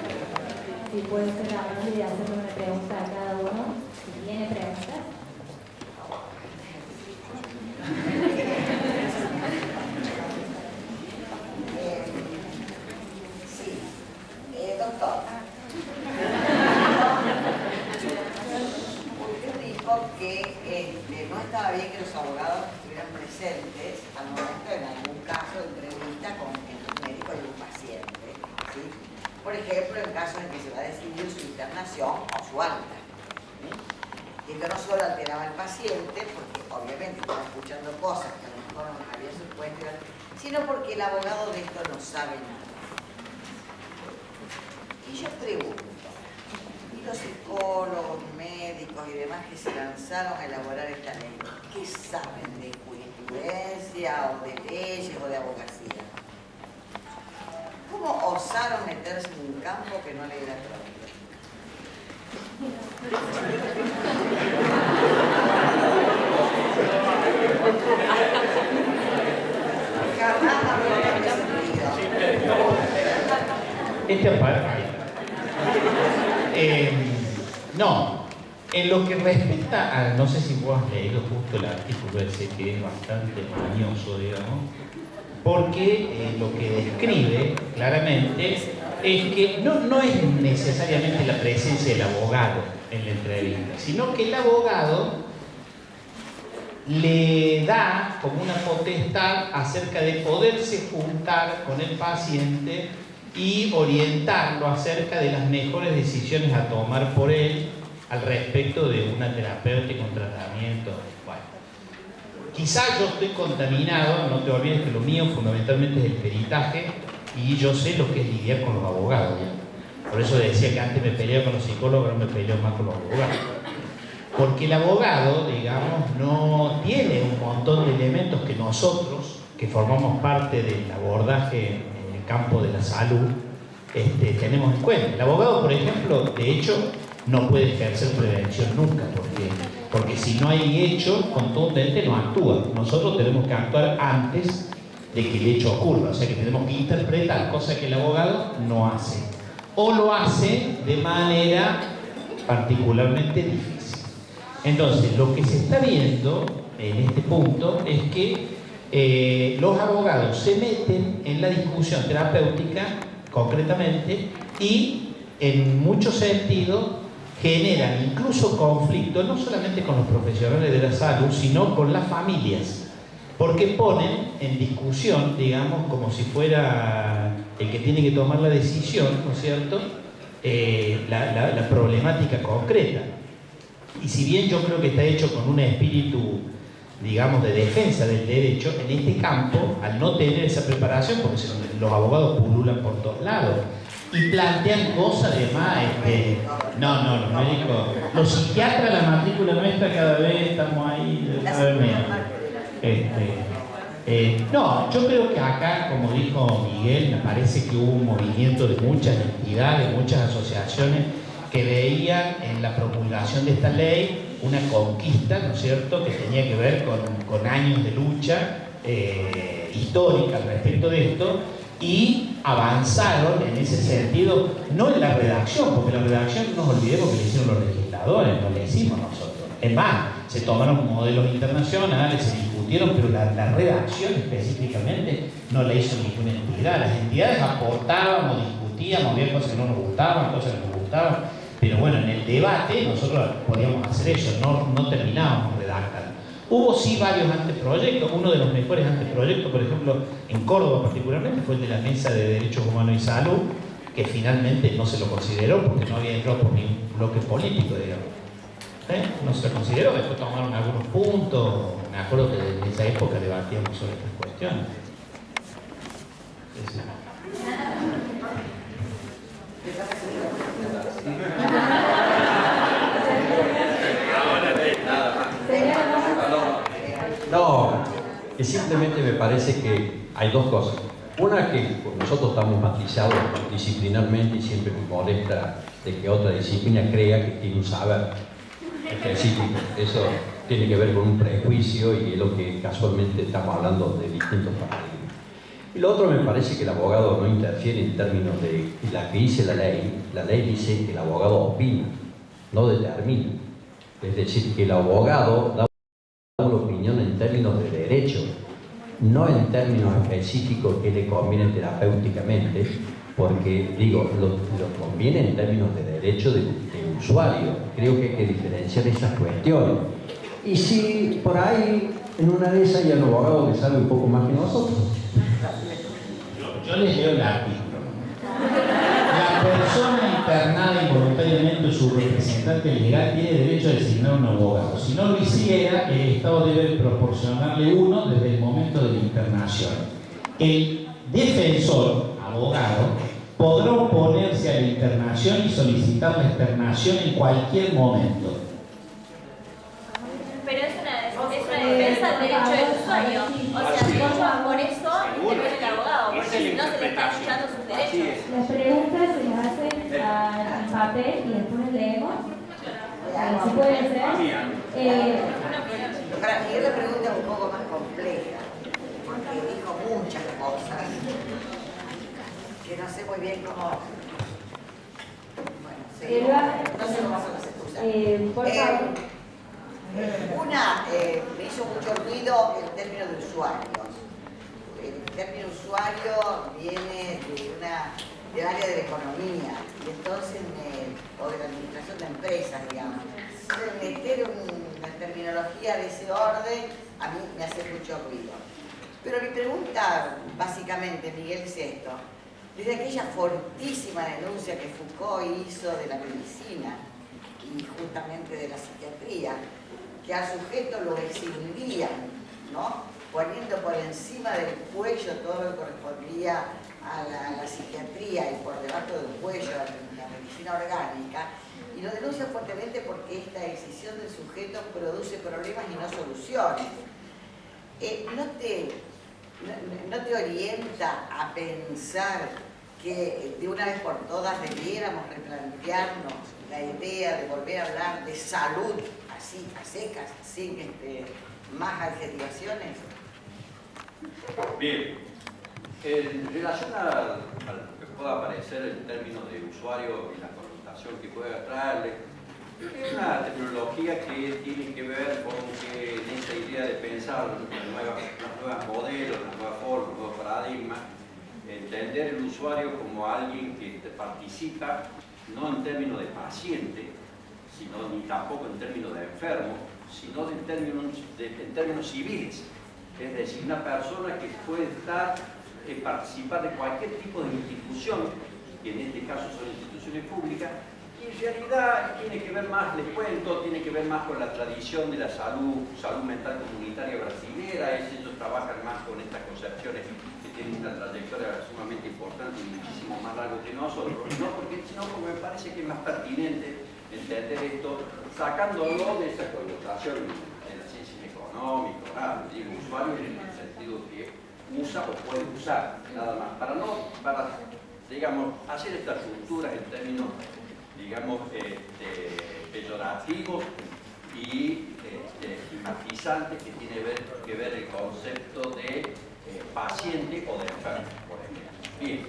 si puede ser amable de hacerle una pregunta a cada uno, si tiene preguntas. Sí, doctor. Usted dijo que no estaba bien que los abogados estuvieran presentes al momento en algún caso de entrevista con el médico y un paciente, ¿sí? Por ejemplo, en caso en que se va a decidir su internación o su alta, ¿sí? Esto no solo alteraba al paciente, porque obviamente estaba escuchando cosas que a lo mejor no había supuesto, sino porque el abogado de esto no sabe nada. Y yo pregunto, ¿y los psicólogos, médicos y demás que se lanzaron a elaborar esta ley, qué saben de jurisprudencia o de leyes o de abogacía? ¿Cómo osaron meterse en un campo que no le era propio? No, en lo que respecta a, no sé si vos has leído justo el artículo ese que es bastante mañoso, digamos, porque lo que describe claramente es que no es necesariamente la presencia del abogado en la entrevista, sino que el abogado le da como una potestad acerca de poderse juntar con el paciente y orientarlo acerca de las mejores decisiones a tomar por él al respecto de una terapéutica, un tratamiento. Bueno, quizás yo estoy contaminado, no te olvides que lo mío fundamentalmente es el peritaje y yo sé lo que es lidiar con los abogados. Por eso decía que antes me peleaba con los psicólogos, ahora me peleo más con los abogados. Porque el abogado, digamos, no tiene un montón de elementos que nosotros, que formamos parte del abordaje en el campo de la salud, tenemos en cuenta. El abogado, por ejemplo, de hecho, no puede ejercer prevención nunca, porque si no hay hecho contundente no actúa. Nosotros tenemos que actuar antes de que el hecho ocurra, o sea que tenemos que interpretar, cosa que el abogado no hace. O lo hace de manera particularmente difícil. Entonces, lo que se está viendo en este punto es que los abogados se meten en la discusión terapéutica, concretamente, y en muchos sentidos generan incluso conflictos, no solamente con los profesionales de la salud, sino con las familias, porque ponen en discusión, digamos, como si fuera el que tiene que tomar la decisión, ¿no es cierto?, la problemática concreta. Y si bien yo creo que está hecho con un espíritu, digamos, de defensa del derecho, en este campo, al no tener esa preparación, porque los abogados pululan por todos lados, y plantean cosas además, los médicos, los psiquiatras, la matrícula nuestra cada vez estamos ahí, cada vez menos. No, yo creo que acá, como dijo Miguel, me parece que hubo un movimiento de muchas entidades, muchas asociaciones que veían en la promulgación de esta ley una conquista, ¿no es cierto?, que tenía que ver con años de lucha histórica al respecto de esto, y avanzaron en ese sentido, no en la redacción, porque la redacción no nos olvidemos que le hicieron los legisladores, no le hicimos nosotros. Es más, se tomaron modelos internacionales, se discutieron, pero la redacción específicamente no la hizo ninguna entidad. Las entidades aportábamos, discutíamos, había cosas que no nos gustaban, cosas que nos gustaban. Pero bueno, en el debate nosotros podíamos hacer eso, no terminábamos redactando. Hubo sí varios anteproyectos, uno de los mejores anteproyectos, por ejemplo, en Córdoba particularmente, fue el de la Mesa de Derechos Humanos y Salud, que finalmente no se lo consideró porque no había entrado por ningún bloque político, digamos. No se lo consideró, después tomaron algunos puntos, me acuerdo que en esa época debatíamos sobre estas cuestiones. No, que simplemente me parece que hay dos cosas. Una, que nosotros estamos matizados disciplinarmente y siempre me molesta de que otra disciplina crea que tiene un saber específico. Eso tiene que ver con un prejuicio y es lo que casualmente estamos hablando de distintos paradigmas. Y lo otro, me parece que el abogado no interfiere en términos de la que dice la ley dice que el abogado opina, no determina. Es decir, que el abogado da una opinión en términos de derecho, no en términos específicos que le conviene terapéuticamente, porque, digo, lo conviene en términos de derecho del usuario. Creo que hay que diferenciar esas cuestiones. Y si por ahí, en una de esas, hay un abogado que sabe un poco más que nosotros. Yo les leo el artículo. La persona internada involuntariamente o su representante legal tiene derecho a designar un abogado. Si no lo hiciera, el Estado debe proporcionarle uno desde el momento de la internación. El defensor, abogado, podrá oponerse a la internación y solicitar la externación en cualquier momento. Pero es una defensa del derecho del usuario. O sea, por eso interviene el abogado, porque si no se le está escuchando sus derechos. Las preguntas se las hacen al papel y después leemos. ¿Se puede hacer? Para mí la pregunta es un poco más compleja, porque dijo muchas cosas que no sé muy bien cómo. Bueno, seguimos. No sé cómo son las excusas. Por favor. Me hizo mucho ruido el término de usuarios. El término usuario viene del área de la economía y entonces o de la administración de empresas, digamos. Entonces, meter una terminología de ese orden a mí me hace mucho ruido. Pero mi pregunta, básicamente, Miguel, es esto. Desde aquella fortísima denuncia que Foucault hizo de la medicina y justamente de la psiquiatría, que al sujeto lo escindían, ¿no? Poniendo por encima del cuello todo lo que correspondía a la psiquiatría y por debajo del cuello a la medicina orgánica, y lo denuncia fuertemente porque esta excisión del sujeto produce problemas y no soluciones. ¿No te orienta a pensar que de una vez por todas debiéramos replantearnos la idea de volver a hablar de salud así, a secas, sin más adjetivaciones? Bien, en relación a lo que pueda parecer el término de usuario y la connotación que pueda traerle, es una tecnología que tiene que ver con que en esta idea de pensar los nuevos modelos, las nuevas formas, los nuevos paradigmas, entender el usuario como alguien que participa no en términos de paciente, sino ni tampoco en términos de enfermo, sino en términos civiles. Es decir, una persona que puede participar de cualquier tipo de institución, que en este caso son instituciones públicas, y en realidad tiene que ver más, les cuento, tiene que ver más con la tradición de la salud mental comunitaria brasilera. Ellos trabajan más con estas concepciones que tienen una trayectoria sumamente importante y muchísimo más largo que nosotros, sino porque me parece que es más pertinente entender esto, sacándolo de esa connotación de la ciencia económica, digo usuario en el sentido que usa o puede usar, nada más, para digamos, hacer estas rupturas en términos, digamos, peyorativos y estigmatizantes que tiene que ver el concepto de paciente o de enfermo, por ejemplo. Bien,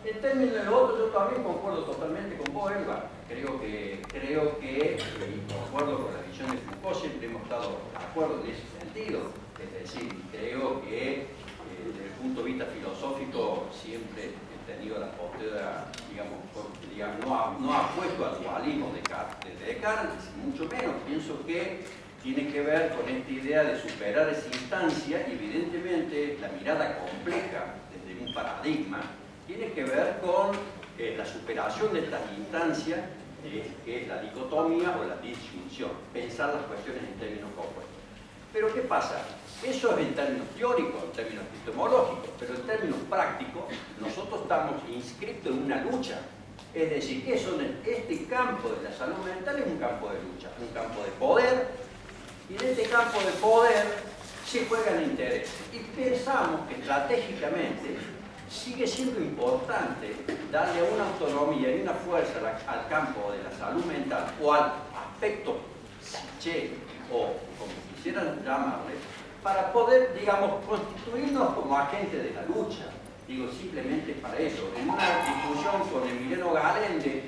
en términos de lo otro, yo también concuerdo totalmente con vos, Elba. Creo que y concuerdo con la visión de Foucault, siempre hemos estado de acuerdo en ese sentido. Es decir, creo que desde el punto de vista filosófico siempre he tenido la postura, digamos no apuesto al dualismo de Descartes, mucho menos. Pienso que tiene que ver con esta idea de superar esa instancia y evidentemente la mirada compleja desde un paradigma tiene que ver con la superación de estas instancias, que es la dicotomía o la disyunción, pensar las cuestiones en términos compuestos. Pero ¿qué pasa? Eso es en términos teóricos, en términos epistemológicos, pero en términos prácticos nosotros estamos inscritos en una lucha. Es decir, que este campo de la salud mental es un campo de lucha, un campo de poder, y en este campo de poder se juegan intereses. Y pensamos que estratégicamente sigue siendo importante darle una autonomía y una fuerza al campo de la salud mental o al aspecto psiche o como quisieran llamarle, para poder, digamos, constituirnos como agentes de la lucha. Digo, simplemente para eso. En una discusión con Emiliano Galende,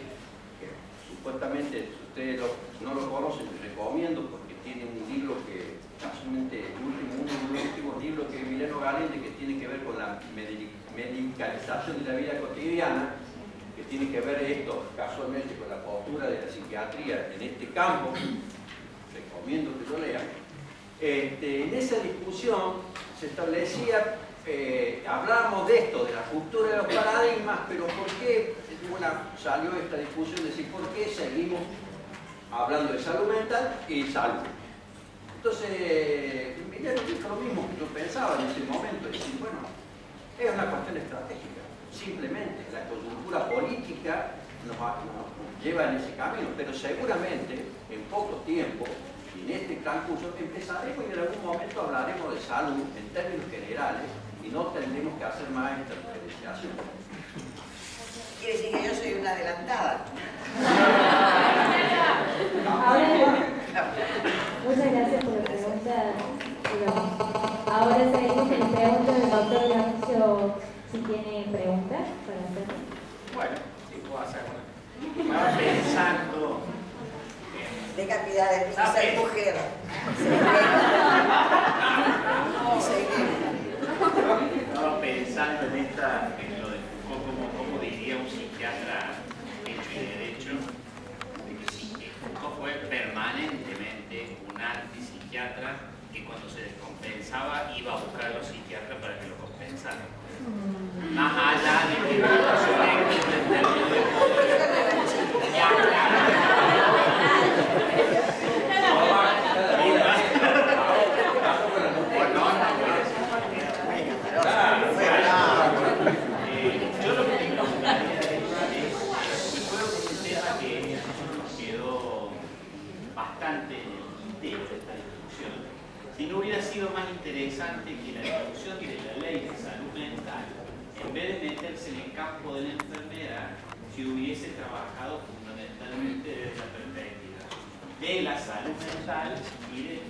que supuestamente ustedes no lo conocen, les recomiendo porque tiene un libro que casualmente, uno de los últimos libros que Emiliano Galende, que tiene que ver con la medicalización de la vida cotidiana, que tiene que ver esto casualmente con la postura de la psiquiatría en este campo, recomiendo que lo lean. En esa discusión se establecía hablábamos de esto, de la ruptura de los paradigmas, pero ¿por qué salió esta discusión de decir por qué seguimos hablando de salud mental y salud? Entonces, Emiliano dijo lo mismo que yo pensaba en ese momento, decir, bueno, es una cuestión estratégica, simplemente la coyuntura política nos lleva en ese camino, pero seguramente en poco tiempo, y en este transcurso, empezaremos y en algún momento hablaremos de salud en términos generales y no tendremos que hacer más esta diferenciación. Quiere decir que yo soy una adelantada. Muchas gracias por la pregunta. Ahora seguimos con la pregunta del doctor Gancho, si tiene preguntas para hacer. Bueno, sí puedo hacer una. Estaba pensando. Tenga cuidado de ser mujer. Estaba pensando en lo de Foucault, como diría un psiquiatra hecho y derecho, de que Foucault fue permanentemente un antipsiquiatra que cuando se descompensaba iba a buscar a los psiquiatras para que lo compensaran. Más allá de que yo lo que tengo es un tema que quedó bastante en el tintero de esta discusión. Si no hubiera sido más interesante que la discusión de la ley de salud mental, en vez de meterse en el campo de la enfermedad, si hubiese trabajado fundamentalmente desde la perspectiva de la salud mental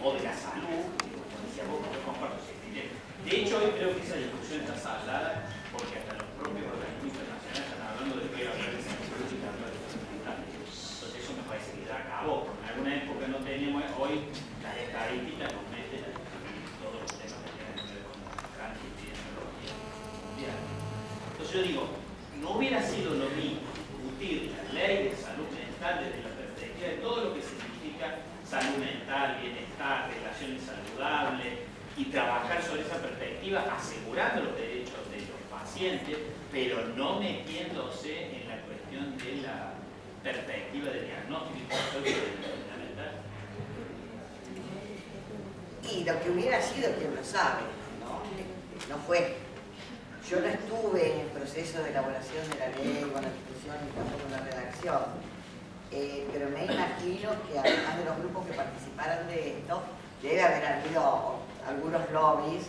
o de la salud, como decía vos, que comparto ese criterio. De hecho, hoy creo que esa discusión está saldada porque hasta los propios organismos internacionales están hablando de que hablar de salud y hablar de salud mental. Entonces eso me parece que ya acabó. En alguna época no teníamos, hoy las estadísticas nos meten en todos los temas que tienen que ver con la cáncer y epidemiología mundial. Entonces yo digo, no hubiera sido lo mismo discutir la ley de salud mental desde la perspectiva de todo lo que significa salud mental, bienestar, relaciones saludables, y trabajar sobre esa perspectiva asegurando los derechos de los pacientes, pero no metiéndose en la cuestión de la perspectiva de diagnóstico y fundamental. Y lo que hubiera sido, quien lo sabe, ¿no? No fue. Yo no estuve en el proceso de elaboración de la ley, con la discusión y tampoco en la redacción, pero me imagino que además de los grupos que participaron de esto, debe haber habido algunos lobbies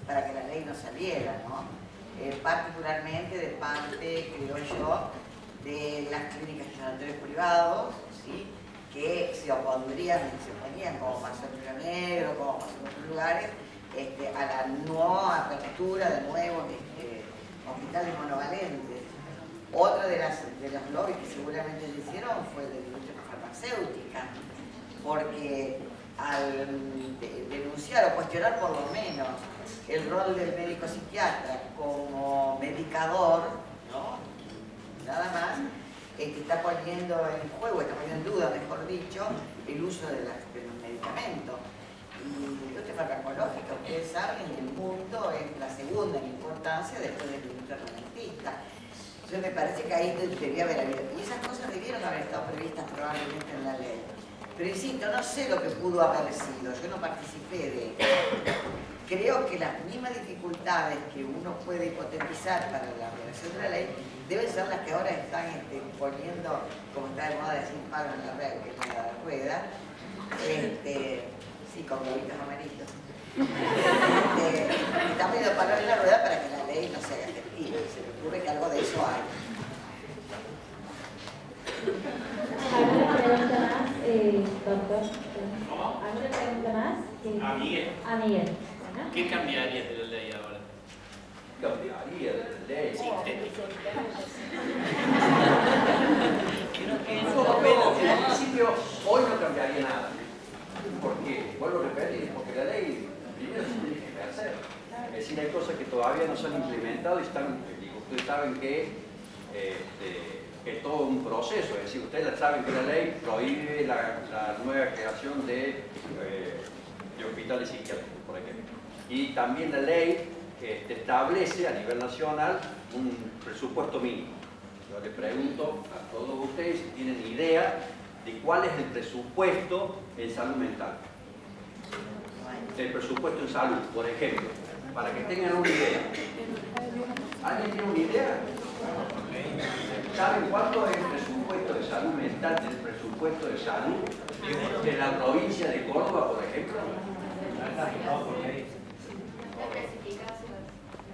para que la ley no saliera, ¿no? Particularmente de parte, creo yo, de las clínicas y sanatorios privados, ¿sí? Que se oponían, como pasó en Río Negro, como pasó en otros lugares, a la no apertura de nuevos hospitales monovalentes. Otro de los lobbies que seguramente se hicieron fue de la industria farmacéutica, porque al denunciar o cuestionar por lo menos el rol del médico psiquiatra como medicador, ¿no? Nada más, está poniendo en juego, está poniendo en duda, mejor dicho, el uso de los medicamentos. Y la industria farmacológica, ustedes saben, en el mundo es la segunda en importancia después de la industria armamentista. Entonces me parece que ahí debería haber habido. Y esas cosas debieron haber estado previstas probablemente en la ley. Pero insisto, no sé lo que pudo haber sido, yo no participé de ello. Creo que las mismas dificultades que uno puede hipotetizar para la redacción de la ley deben ser las que ahora están poniendo, como está de moda decir, palo en la rueda, sí, con globitos amarillos. Están poniendo palo en la rueda para que la ley no se haga efectiva. Se me ocurre que algo de eso hay. ¿Alguna pregunta más, doctor? ¿Cómo? ¿Alguna pregunta más? A Miguel. A Miguel. ¿Qué cambiaría de la ley ahora? Cambiaría de la ley. Sintético. En principio, hoy no cambiaría nada. Porque, vuelvo a repetir, porque la ley primero se tiene que ejercer. Es decir, hay cosas que todavía no se han implementado y están, ustedes saben que es todo un proceso. Es decir, ustedes saben que la ley prohíbe la nueva creación de hospitales psiquiátricos, por ejemplo. Y también la ley establece a nivel nacional un presupuesto mínimo. Yo les pregunto a todos ustedes si tienen idea de cuál es el presupuesto en salud mental. El presupuesto en salud, por ejemplo, para que tengan una idea. ¿Alguien tiene una idea? ¿Saben cuánto es el presupuesto de salud mental del presupuesto de salud de la provincia de Córdoba, por ejemplo?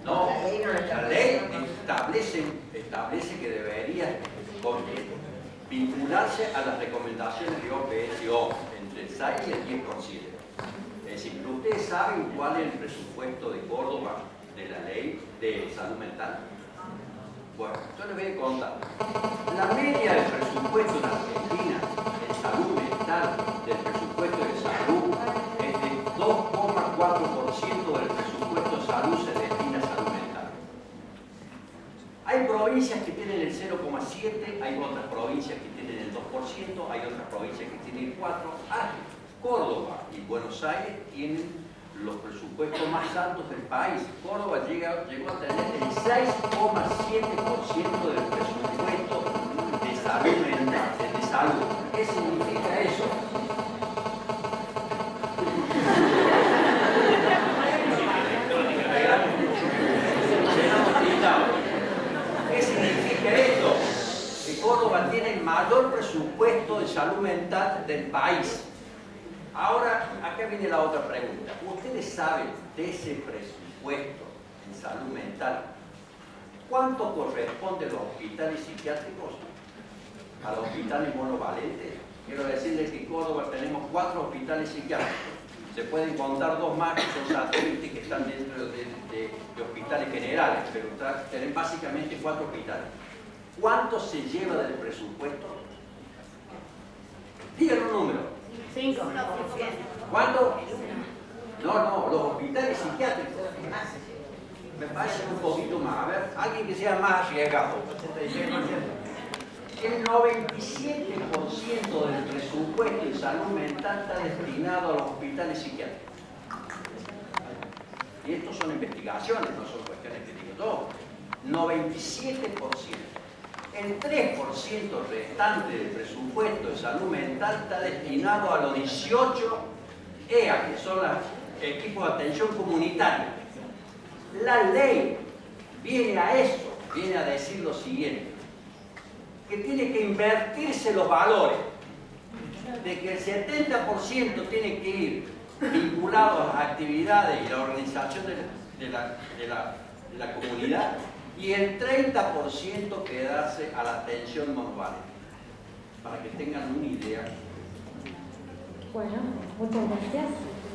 No, la ley establece que debería vincularse a las recomendaciones de OPS y OMS, entre el 6 y el 10%. Es decir, ¿ustedes saben cuál es el presupuesto de Córdoba de la ley de salud mental? Bueno, yo les voy a contar. La media del presupuesto en Argentina en salud mental del presupuesto de salud es de 2,4% del presupuesto de salud se destina a salud mental. Hay provincias que tienen el 0,7%, hay otras provincias que tienen el 2%, hay otras provincias que tienen el 4%. Córdoba y Buenos Aires tienen los presupuestos más altos del país. Córdoba llegó a tener el 6,7% del presupuesto de salud mental, de salud. ¿Qué significa eso? ¿Qué significa esto? Que Córdoba tiene el mayor presupuesto de salud mental del país. Ahora, acá viene la otra pregunta. ¿Ustedes saben de ese presupuesto en salud mental cuánto corresponde a los hospitales psiquiátricos, a los hospitales monovalentes? Quiero decirles que en Córdoba tenemos 4 hospitales psiquiátricos. Se pueden contar 2 más que son satélites que están dentro de hospitales generales, pero tenemos básicamente 4 hospitales. ¿Cuánto se lleva del presupuesto? Digan un número. 5%. ¿Cuánto? No, los hospitales psiquiátricos. Me parece un poquito más. A ver, alguien que sea más arriesgado. El 97% del presupuesto de salud mental está destinado a los hospitales psiquiátricos. Y estos son investigaciones, no son cuestiones que digo yo. 97%. El 3% restante del presupuesto de salud mental está destinado a los 18 EA, que son los equipos de atención comunitaria. La ley viene a eso, viene a decir lo siguiente, que tiene que invertirse los valores, de que el 70% tiene que ir vinculado a las actividades y la organización de la comunidad, y el 30% quedarse a la atención monovalente, para que tengan una idea. Bueno, muchas gracias.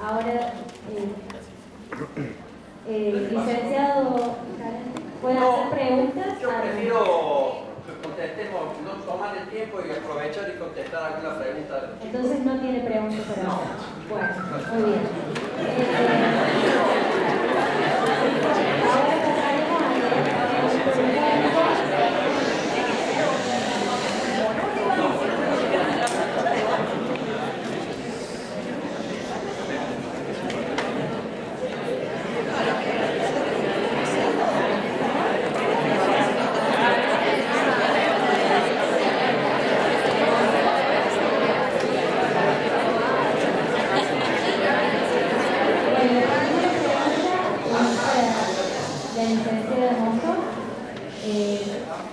Ahora, licenciado, ¿puede hacer preguntas? Yo prefiero que contestemos, no tomar el tiempo y aprovechar y contestar alguna pregunta. Entonces no tiene preguntas para No. hacer. Bueno, muy bien. Ahora pasaremos a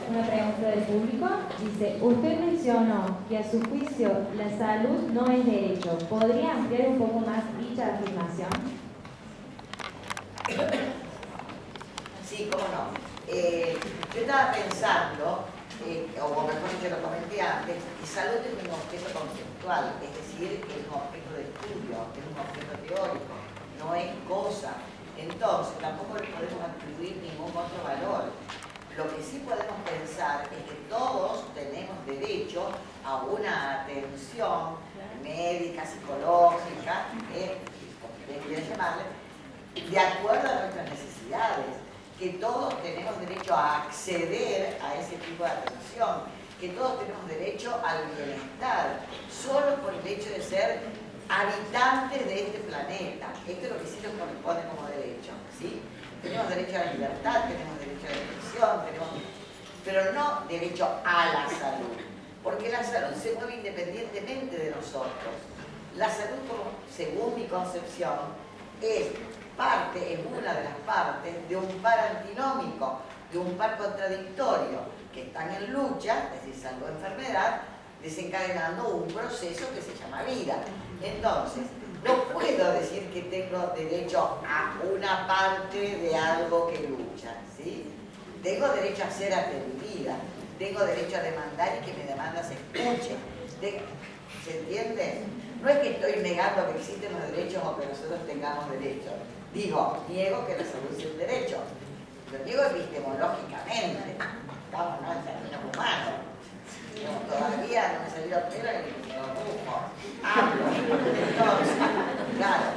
una pregunta del público. Dice, usted mencionó que a su juicio la salud no es derecho. ¿Podría ampliar un poco más dicha afirmación? Sí, cómo no. Yo estaba pensando, o mejor dicho, lo comenté antes, que salud es un objeto conceptual, es decir, es un objeto de estudio, es un objeto teórico, no es cosa. Entonces, tampoco le podemos atribuir ningún otro valor. Lo que sí podemos pensar es que todos tenemos derecho a una atención médica, psicológica, como quieran llamarle, de acuerdo a nuestras necesidades, que todos tenemos derecho a acceder a ese tipo de atención, que todos tenemos derecho al bienestar, solo por el hecho de ser habitantes de este planeta. Esto es lo que sí nos corresponde como derecho, ¿sí? Tenemos derecho a la libertad, tenemos derecho a la expresión, pero no derecho a la salud, porque la salud se mueve independientemente de nosotros. La salud, según mi concepción, es una de las partes de un par antinómico, de un par contradictorio, que están en lucha, es decir, salud o enfermedad, desencadenando un proceso que se llama vida. Entonces, no puedo decir que tengo derecho a una parte de algo que lucha, ¿sí? Tengo derecho a ser atendida, tengo derecho a demandar y que mi demanda se escuche. ¿Se entiende? No es que estoy negando que existen los derechos o que nosotros tengamos derechos. Digo, niego que la salud sea un derecho. Lo niego epistemológicamente. Estamos, ¿no?, en términos humanos. Todavía no me salió pelo ni lo busco. Hablo. Entonces, claro,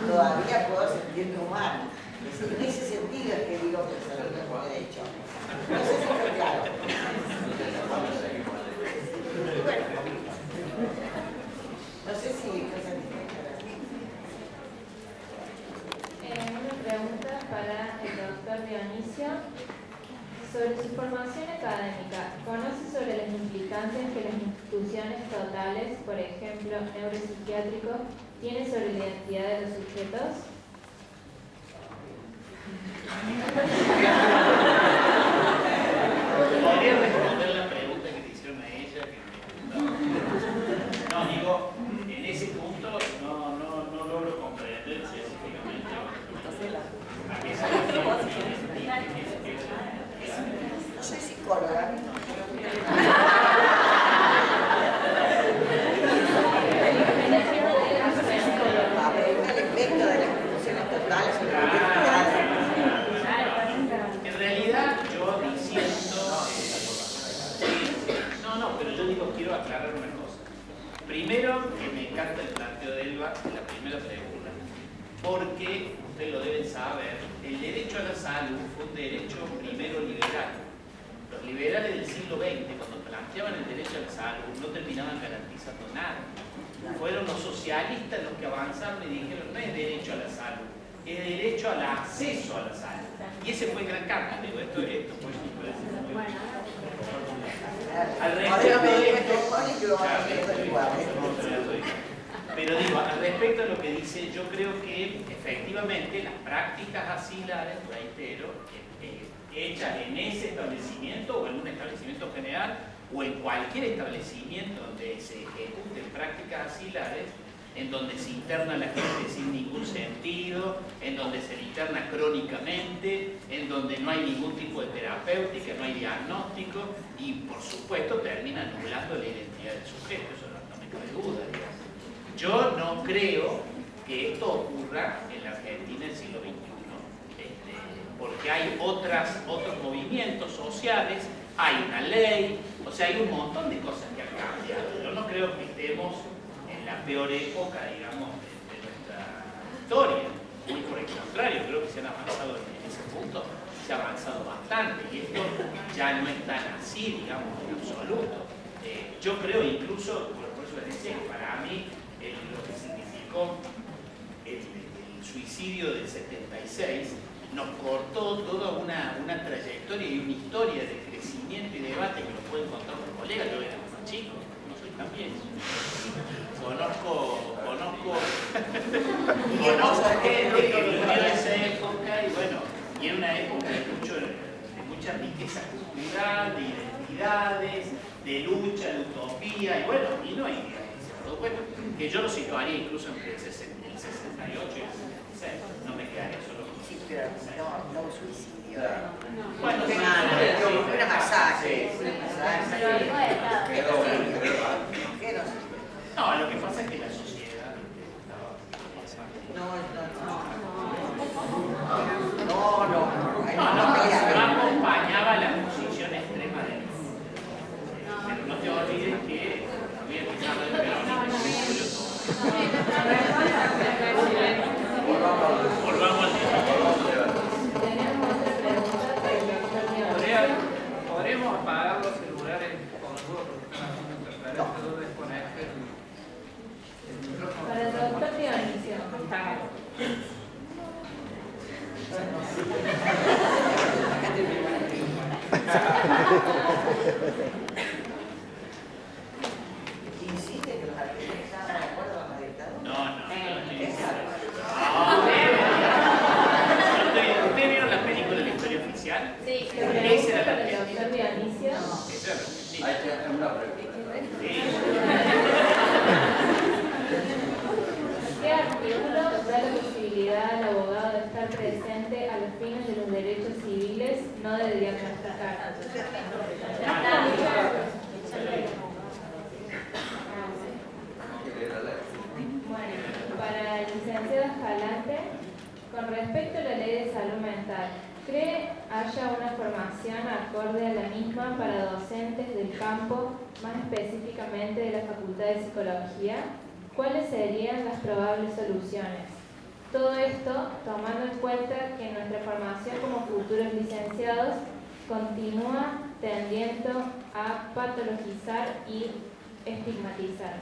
todavía puedo sentirme humano. En ese sentido es que digo que la salud es un derecho. No sé si fue claro. Bueno, no sé si fue satisfactorio. Una pregunta para el doctor Dionisio. Sobre su formación académica, ¿conoce sobre las implicancias que las instituciones totales, por ejemplo, neuropsiquiátricos, tienen sobre la identidad de los sujetos? ¿Podría responder la pregunta que te hicieron a ella? No, digo, en ese punto no logro comprender específicamente a qué se refiere. No soy psicóloga. El efecto de las instituciones totales sobre la identidad. En realidad, yo diciendo... pero yo digo, quiero aclarar una cosa. Primero, que me encanta el planteo de Elba en la primera pregunta, porque, ustedes lo deben saber, el derecho a la salud fue un derecho primero liberal. Los liberales del siglo XX, cuando planteaban el derecho a la salud, no terminaban garantizando nada. Fueron los socialistas los que avanzaron y dijeron, no es derecho a la salud, es derecho al acceso a la salud. Y ese fue el gran cambio. Digo, esto fue al respecto de pero digo, al respecto de lo que dice, yo creo que efectivamente las prácticas asilares, reitero, hechas en ese establecimiento o en un establecimiento general o en cualquier establecimiento donde se ejecuten prácticas asilares, en donde se interna la gente sin ningún sentido, en donde se interna crónicamente, en donde no hay ningún tipo de terapéutica, no hay diagnóstico y por supuesto termina anulando la identidad del sujeto, eso no me cabe duda, digamos. Yo no creo que esto ocurra en la Argentina del siglo XXI, porque hay otros movimientos sociales, hay una ley, o sea, hay un montón de cosas que han cambiado. Yo no creo que estemos en la peor época, digamos, de nuestra historia. Muy por el contrario, creo que se han avanzado en ese punto, se ha avanzado bastante y esto ya no es tan así, digamos, en absoluto. Yo creo incluso, por eso les decía que para mí lo que significó el suicidio del 76 nos cortó toda una trayectoria y una historia de crecimiento y debate que lo pueden contar los colegas. Yo era más chico, no soy tan viejo. Conozco gente que vivió esa época y bueno, y era una época de mucha riqueza cultural, de identidades, de lucha, de utopía, y bueno, y no hay bueno, que yo lo situaría incluso entre el 68 y el 76, no me quedaría solo con sí, pero no un suicidio. Bueno, una masacre. No, lo que pasa es que la sociedad no acompañaba la posición extrema de él. Pero no te olvides que había empezado el peronismo. Volvamos al tema. ¿Podríamos apagar los celulares con algunos porque están haciendo interferencia de desconecte? artículo da la posibilidad al abogado de estar presente a los fines de los derechos civiles, no de diagnosticar. Bueno, para el licenciado Escalante, con respecto a la ley de salud mental, ¿cree haya una formación acorde a la misma para docentes del campo, más específicamente de la Facultad de Psicología? ¿Cuáles serían las probables soluciones? Todo esto tomando en cuenta que nuestra formación como futuros licenciados continúa tendiendo a patologizar y estigmatizar.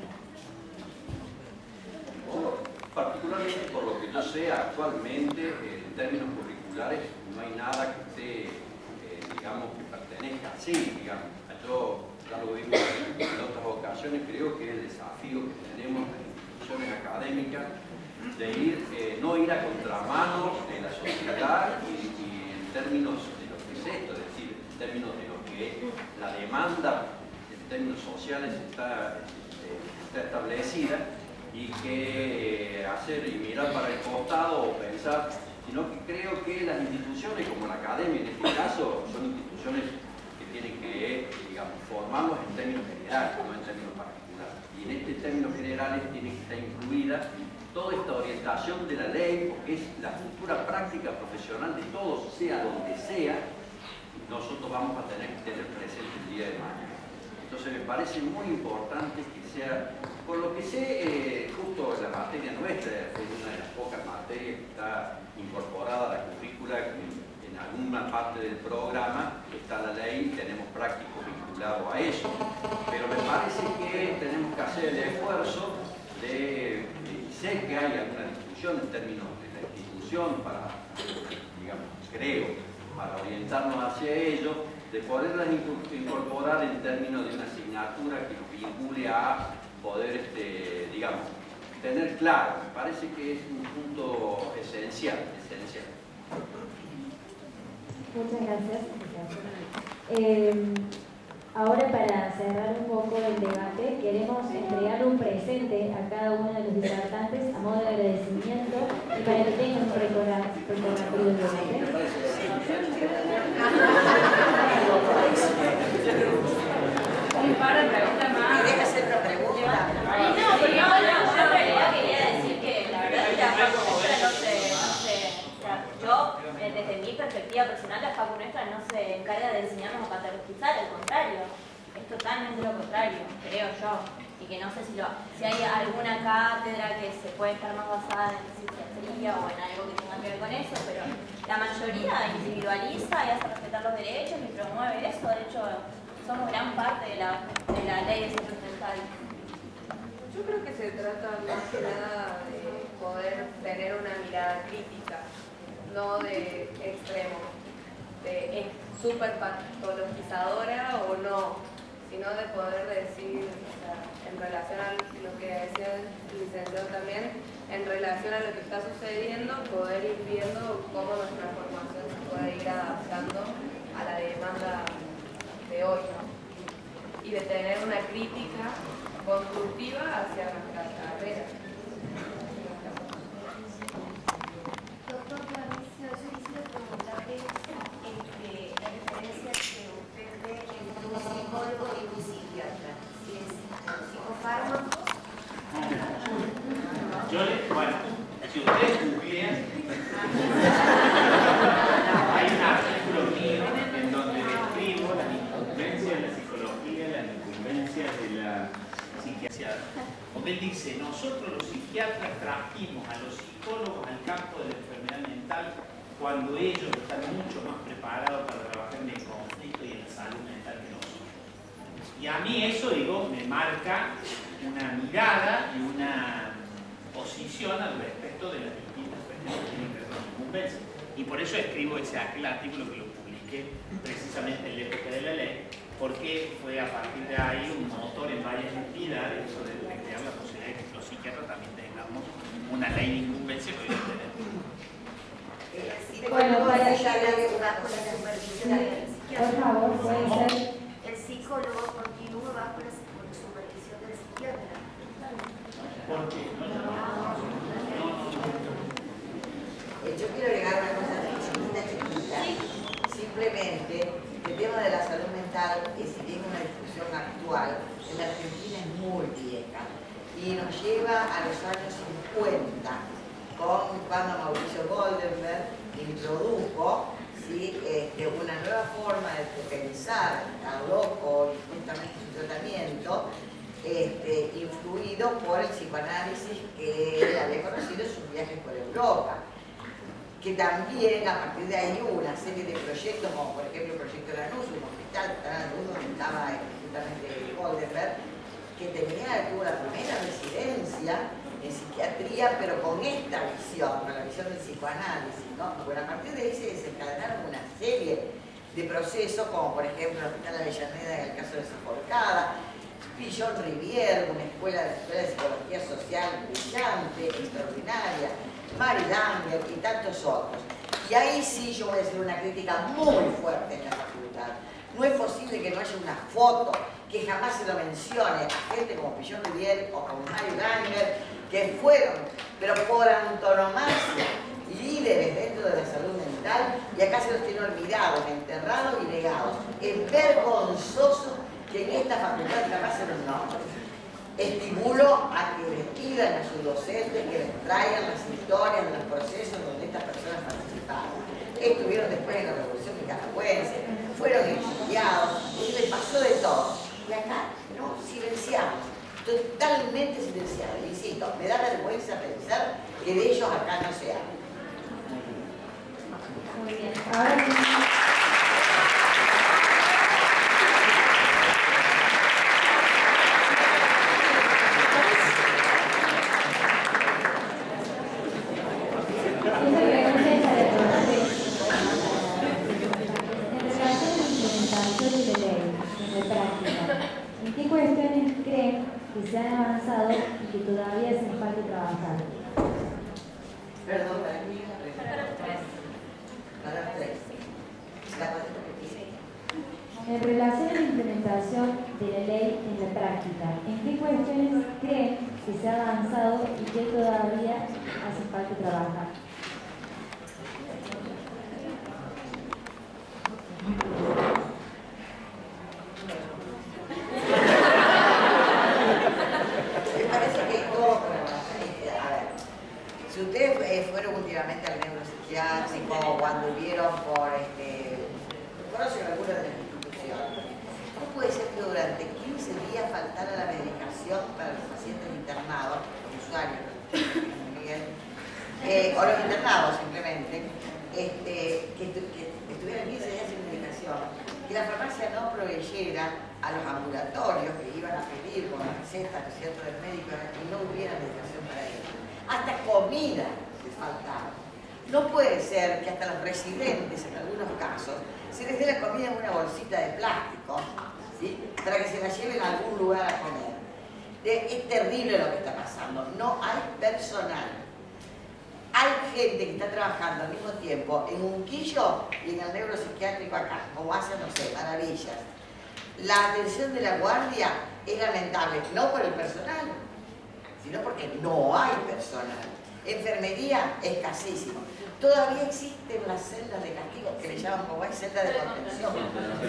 Particularmente por lo que yo sé actualmente, en términos curriculares, no hay nada que esté, digamos, que pertenezca así, digamos. Yo ya lo vimos en otras ocasiones, creo que el desafío que tenemos en las instituciones académicas de no ir a contramano de la sociedad y en términos de lo que es esto, es decir, en términos de lo que la demanda en términos sociales está establecida, y que hacer y mirar para el costado o pensar, sino que creo que las instituciones como la academia en este caso son instituciones que tienen que, digamos, formarnos en términos generales, no en términos particulares. Y en este términos generales tiene que estar incluida toda esta orientación de la ley, porque es la futura práctica profesional de todos, sea donde sea, nosotros vamos a tener que tener presente el día de mañana. Entonces me parece muy importante que sea, por lo que sé, justo en la materia nuestra, es una de las pocas materias que está incorporada a la currícula, en alguna parte del programa está la ley, tenemos prácticos vinculados a eso, pero me parece que tenemos que hacer el esfuerzo de, sé que hay alguna discusión en términos de la institución para, digamos, creo, para orientarnos hacia ello, de poderlas incorporar en términos de una asignatura que nos vincule a poder, digamos, tener claro. Me parece que es un punto esencial. Muchas gracias. Ahora, para cerrar un poco el debate, queremos entregar un presente a cada uno de los disertantes a modo de agradecimiento y para que tengan un recordatorio del debate. ¿Querés hacer otra pregunta? No, porque yo en realidad quería decir que la verdad es que la facu nuestra no se, yo desde mi perspectiva personal, la facu nuestra no se encarga de enseñarnos a patologizar, al contrario, es totalmente lo contrario, creo yo, y que no sé si hay alguna cátedra que se puede estar más basada en psiquiatría o en algo que tenga que ver con eso, pero la mayoría individualiza y hace respetar los derechos y promueve eso. De hecho, somos gran parte de la ley de salud mental. Yo creo que se trata más que nada de poder tener una mirada crítica, no de extremo, de es súper patologizadora o no, sino de poder decir, o sea, en relación a lo que decía el licenciado también, en relación a lo que está sucediendo, poder ir viendo cómo nuestra formación se puede ir adaptando a la demanda de hoy, ¿no? Y de tener una crítica constructiva hacia nuestra carrera. Doctor Mauricio, yo quisiera preguntarle la diferencia que usted ve entre un psicólogo y un psiquiatra. Si es psicofármacos. Bueno, si ustedes googlean, hay un artículo mío en donde describo las incumbencias de la psicología, las incumbencias de la psiquiatría. Porque él dice, nosotros los psiquiatras trajimos a los psicólogos al campo de la enfermedad mental cuando ellos están mucho más preparados para trabajar en el conflicto y en la salud mental que nosotros. Y a mí eso, digo, me marca una mirada y una posición al respecto de las distintas cuestiones que tienen que ver con la incumbencia. Y por eso escribo aquel artículo que lo publiqué precisamente en la época de la ley, porque fue a partir de ahí un motor en varias entidades eso de crear la posibilidad de que los psiquiatras también tengamos una ley de incumbencia que hoy no tenemos. Bueno, para bajo la supervisión del psiquiatra. Por favor, puede ser. El psicólogo continúa bajo la supervisión del psiquiatra. ¿Por qué? lleva a los años 50, cuando Mauricio Goldenberg introdujo, ¿sí?, una nueva forma de pensar al loco y justamente su tratamiento, influido por el psicoanálisis que él había conocido en sus viajes por Europa. Que también a partir de ahí hubo una serie de proyectos, como por ejemplo el proyecto Lanús, un hospital Lanús donde estaba justamente Goldenberg, que tuvo la primera residencia en psiquiatría, pero con esta visión, con la visión del psicoanálisis, ¿no? Bueno, a partir de ahí se desencadenaron una serie de procesos, como por ejemplo el Hospital Avellaneda en el caso de Zaforcada, Pillon Rivière, una escuela de psicología social brillante, extraordinaria, Mary Langer y tantos otros. Y ahí sí yo voy a hacer una crítica muy fuerte en la facultad. No es posible que no haya una foto que jamás se lo mencione a gente como Pillon Rivière o como Mary Langer, que fueron, pero por antonomasia, líderes dentro de la salud mental, y acá se los tiene olvidados, enterrados y negados. Es vergonzoso que en esta facultad, capaz en un nombre, estimulo a que les pidan a sus docentes que les traigan las historias de los procesos donde estas personas participaron. Estuvieron después en la Revolución Nicaragüense, fueron exiliados, y les pasó de todo. Y acá, no, silenciamos, totalmente silenciados. Insisto, me da vergüenza pensar que de ellos acá no se habla. Muy bien. Ahora ¿en qué cuestiones creen que se han avanzado y que todavía hacen falta trabajar? Perdón, para mí, para tres. En relación a la implementación de la ley en la práctica, ¿en qué cuestiones creen que se ha avanzado y que todavía hace falta trabajar? Me parece que todo, a ver, si ustedes fueron últimamente al neuropsiquiátrico o anduvieron conocen alguna de las instituciones, no puede ser que durante 15 días faltara la medicación para los pacientes internados, los usuarios, o los internados simplemente, que estuvieran 15 días sin medicación, que la farmacia no proveyera a los ambulatorios que iban a pedir con la receta, ¿no es cierto?, del médico, y no hubiera medicación para ellos. Hasta comida les faltaba. No puede ser que hasta los residentes, en algunos casos, se les dé la comida en una bolsita de plástico, ¿sí?, para que se la lleven a algún lugar a comer. Es terrible lo que está pasando. No hay personal. Hay gente que está trabajando al mismo tiempo en Unquillo y en el neuropsiquiátrico acá, como hacen, no sé, maravillas. La atención de la guardia es lamentable, no por el personal, sino porque no hay personal. Enfermería escasísimo. Todavía existen las celdas de castigo, que le llaman como hay celdas de contención.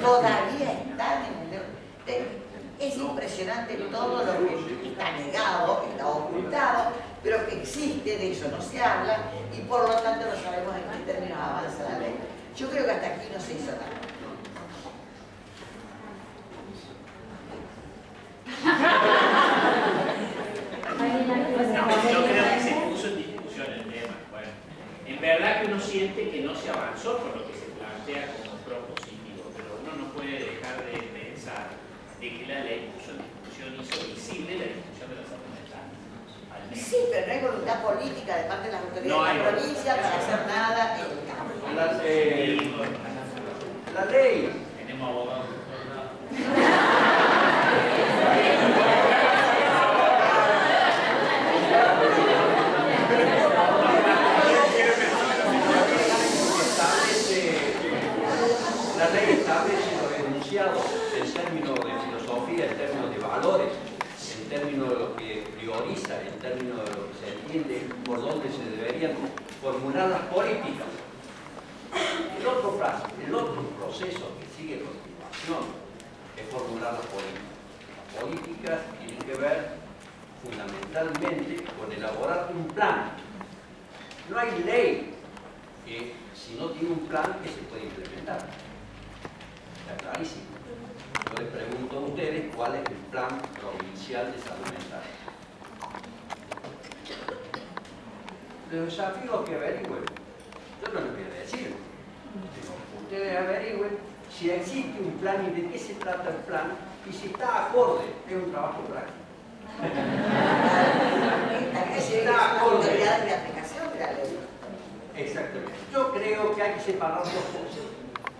Todavía están en el... Es impresionante todo lo que está negado, está ocultado, pero que existe, de eso no se habla, y por lo tanto no sabemos en qué términos avanza la ley. Yo creo que hasta aquí no se hizo nada. Yo creo que se puso en discusión el tema. Bueno, en verdad que uno siente que no se avanzó por lo que se plantea como propositivo, pero uno no puede dejar de pensar de que la ley puso en discusión, hizo visible la discusión de la salud mental. Sí, pero no hay voluntad política de parte de las autoridades de la provincia para hacer nada en el campo. La ley. Tenemos abogados. La ley establece los enunciados en términos de filosofía, en términos de valores, en términos de lo que prioriza, en términos de lo que se entiende por dónde se deberían formular las políticas. El otro proceso que sigue a continuación es formular las políticas. Las políticas tienen que ver fundamentalmente con elaborar un plan. No hay ley que si no tiene un plan que se puede implementar. Está clarísimo. Yo les pregunto a ustedes cuál es el plan provincial de salud mental. Les desafío a que averigüen. Yo no les voy a decir. Ustedes averigüen si existe un plan y de qué se trata el plan y si está acorde. Es un trabajo práctico. Si está acorde de aplicación de la ley. Exactamente. Yo creo que hay que separar dos cosas.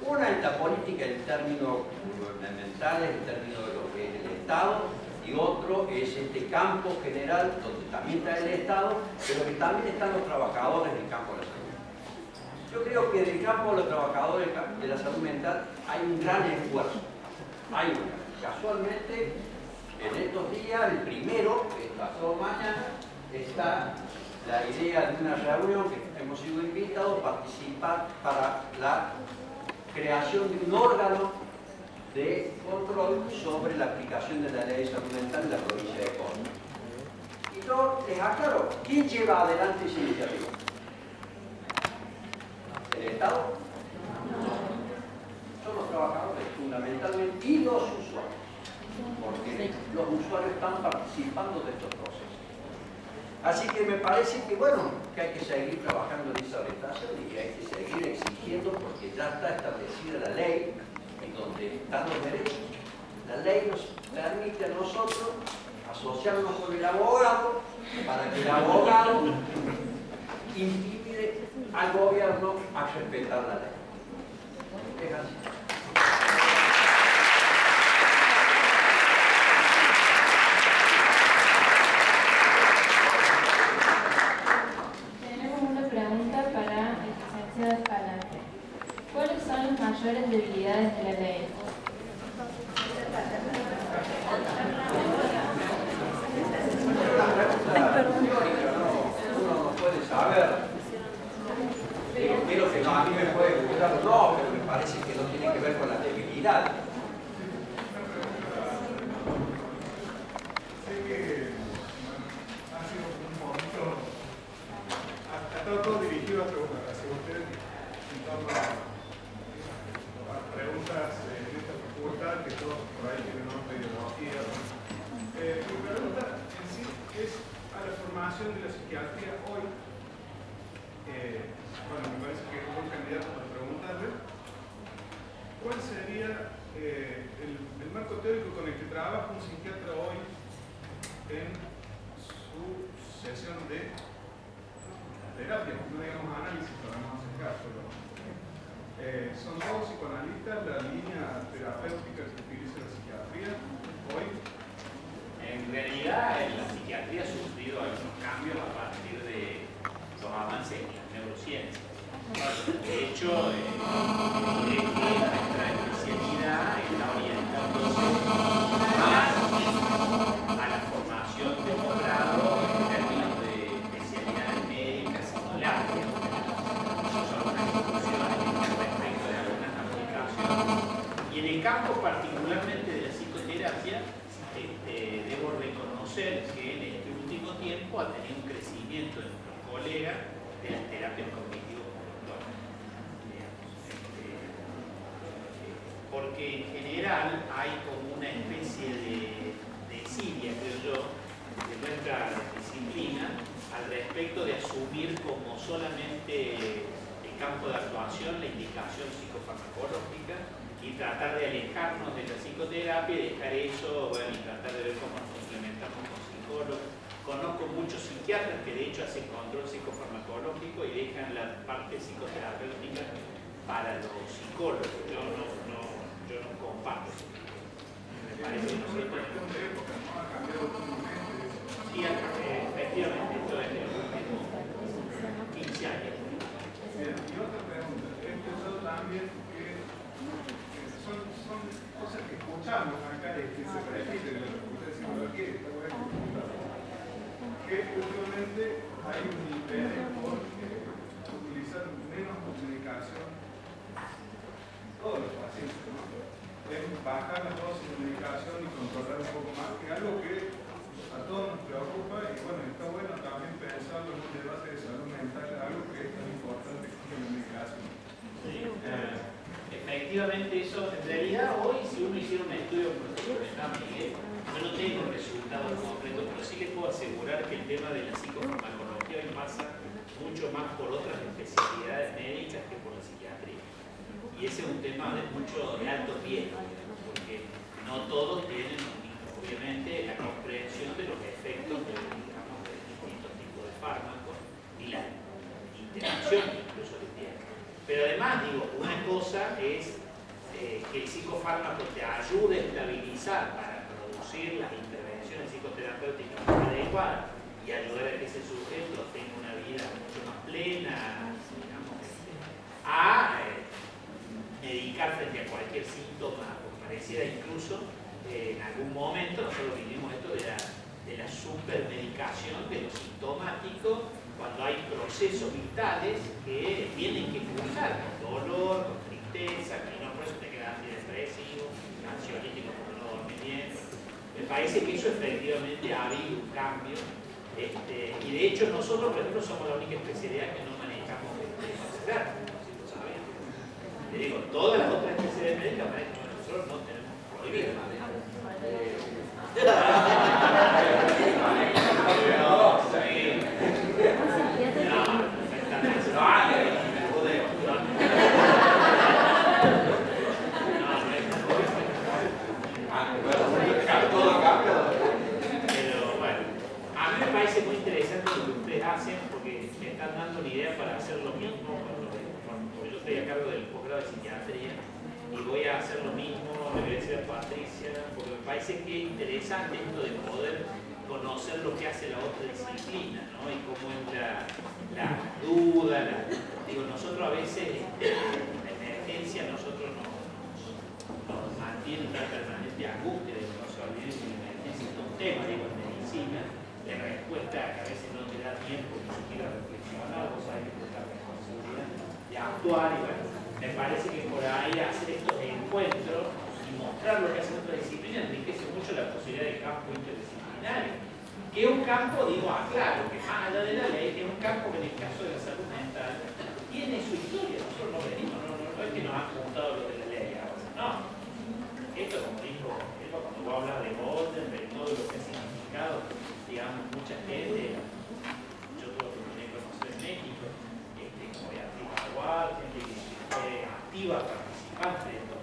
Una es la política en términos gubernamentales, en términos de lo que es el Estado, y otro es este campo general, donde también está el Estado, pero que también están los trabajadores del campo de la salud. Yo creo que del campo de los trabajadores de la salud mental hay un gran esfuerzo. Casualmente, en estos días, el primero, que pasó mañana, está la idea de una reunión que hemos sido invitados a participar para la creación de un órgano de control sobre la aplicación de la ley de salud mental en la provincia de Córdoba. Y yo les aclaro, ¿quién lleva adelante esa iniciativa? ¿El Estado? Son los trabajadores fundamentalmente y los usuarios, porque los usuarios están participando de estos procesos. Así que me parece que, bueno, que hay que seguir trabajando en esa orientación y que hay que seguir exigiendo porque ya está establecida la ley en donde están los derechos. La ley nos permite a nosotros asociarnos con el abogado para que el abogado impide al gobierno a respetar la ley. Es así. ¿Cuáles son las mayores debilidades de la ley? Uno no puede saber. Digo que no, a mí me puede gustar o no, pero me parece que no tiene que ver con la debilidad. Sé que ha sido un momento, ha estado todo dirigido hacia ustedes en torno a preguntas en esta facultad que todos por ahí tienen otra ideología. Mi pregunta en sí es a la formación de la psiquiatría hoy. Bueno, me parece que es un buen candidato para preguntarle ¿cuál sería el marco teórico con el que trabaja un psiquiatra hoy en su sesión de terapia? No digamos análisis para no hacer caso, pero son todos psicoanalistas la línea terapéutica que utiliza la psiquiatría hoy. En realidad, la psiquiatría ha sufrido algunos cambios a partir de los avances en las neurociencias. De hecho, nuestra especialidad está orientándose más a la formación de posgrado en términos de especialidades médicas y psicológicas. Son unas discusiones respecto de algunas aplicaciones. Y en el campo particularmente de la psicoterapia, debo reconocer que en este último tiempo ha tenido un crecimiento de nuestros colegas de las terapias cognitivo-conductuales. Porque en general hay como una especie de desidia, creo yo, de nuestra disciplina al respecto de asumir como solamente el campo de actuación la indicación psicofarmacológica y tratar de alejarnos de la psicoterapia y dejar eso, bueno, y tratar de ver cómo nos complementamos con psicólogos. Conozco muchos psiquiatras que de hecho hacen control psicofarmacológico y dejan la parte psicoterapéutica para los psicólogos. Yo no comparto. Me parece que nosotros... Sí, efectivamente, esto es de los últimos 15 años. Bien, y otra pregunta. He escuchado también que son cosas que escuchamos acá y que se repiten en la Facultad de Psicología y está bueno escucharlo. Que últimamente hay un interés por utilizar menos medicación en todos los pacientes, ¿no? Es bajar la dosis de medicación y controlar un poco más, que es algo que a todos nos preocupa efectivamente eso, en realidad hoy si uno hiciera un estudio profesional, yo no tengo resultados concretos, pero sí les puedo asegurar que el tema de la psicofarmacología hoy pasa mucho más por otras especialidades médicas que por la psiquiatría. Y ese es un tema de alto riesgo, porque no todos tienen, obviamente, la comprensión de los efectos de, digamos, de distintos tipos de fármacos y la interacción incluso que tienen. Pero además, digo, una cosa es que el psicofármaco te ayude a estabilizar para producir las intervenciones psicoterapéuticas más adecuadas y ayudar a que ese sujeto tenga una vida mucho más plena, digamos, a medicar frente a cualquier síntoma, porque pareciera incluso en algún momento nosotros vivimos esto de la supermedicación de lo sintomático cuando hay procesos vitales que tienen que cursar con dolor, con tristeza, que no por eso te quedas antidepresivo, ansiolítico porque no dormís bien. Me parece que eso efectivamente ha habido un cambio. Y de hecho nosotros, por ejemplo, somos la única especialidad que no manejamos enfermedad, si lo saben. Le digo, todas las otras especialidades médicas nosotros no tenemos prohibido. Pero bueno, a mí me parece muy interesante lo que ustedes hacen porque me están dando una idea para hacer lo mismo porque yo estoy a cargo del posgrado de psiquiatría y voy a hacer lo mismo, le voy a decir a Patricia, porque me parece que es interesante esto de poder conocer lo que hace la otra disciplina, ¿no? Y cómo es la duda, digo, nosotros a veces la emergencia nosotros nos mantiene una permanente angustia de que no se olvide que la emergencia es un tema, digo, en medicina, la respuesta que a veces no te da tiempo ni siquiera reflexionar, vos sabés que te da responsabilidad de actuar y bueno, me parece que por ahí hacer estos encuentros y mostrar lo que hacen otras disciplinas enriquece mucho la posibilidad de campo interdisciplinario. Que es un campo, digo, claro, que más allá de la ley, que es un campo que en el caso de la salud mental tiene su historia. Nosotros no venimos, no es que nos han juntado lo de la ley ahora, no. Esto, como dijo, cuando vos hablas de orden, de todo lo que ha significado, digamos, mucha gente, yo tuve la oportunidad de conocer en México, como Beatriz Aguad, gente que fue activa, participante de estos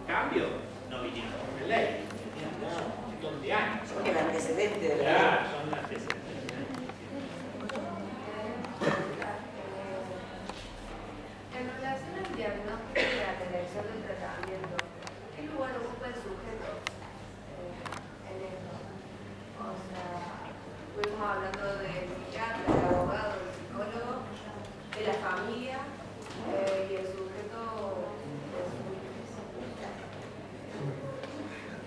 cambios, no vinieron por la ley, tenían un montón de años. Son el antecedente de la ley. Claro, son antecedentes. En relación al diagnóstico y la elección del tratamiento, ¿qué lugar ocupa el sujeto en esto? O sea, fuimos hablando del psiquiatra, del abogado, del psicólogo, de la familia y el sujeto.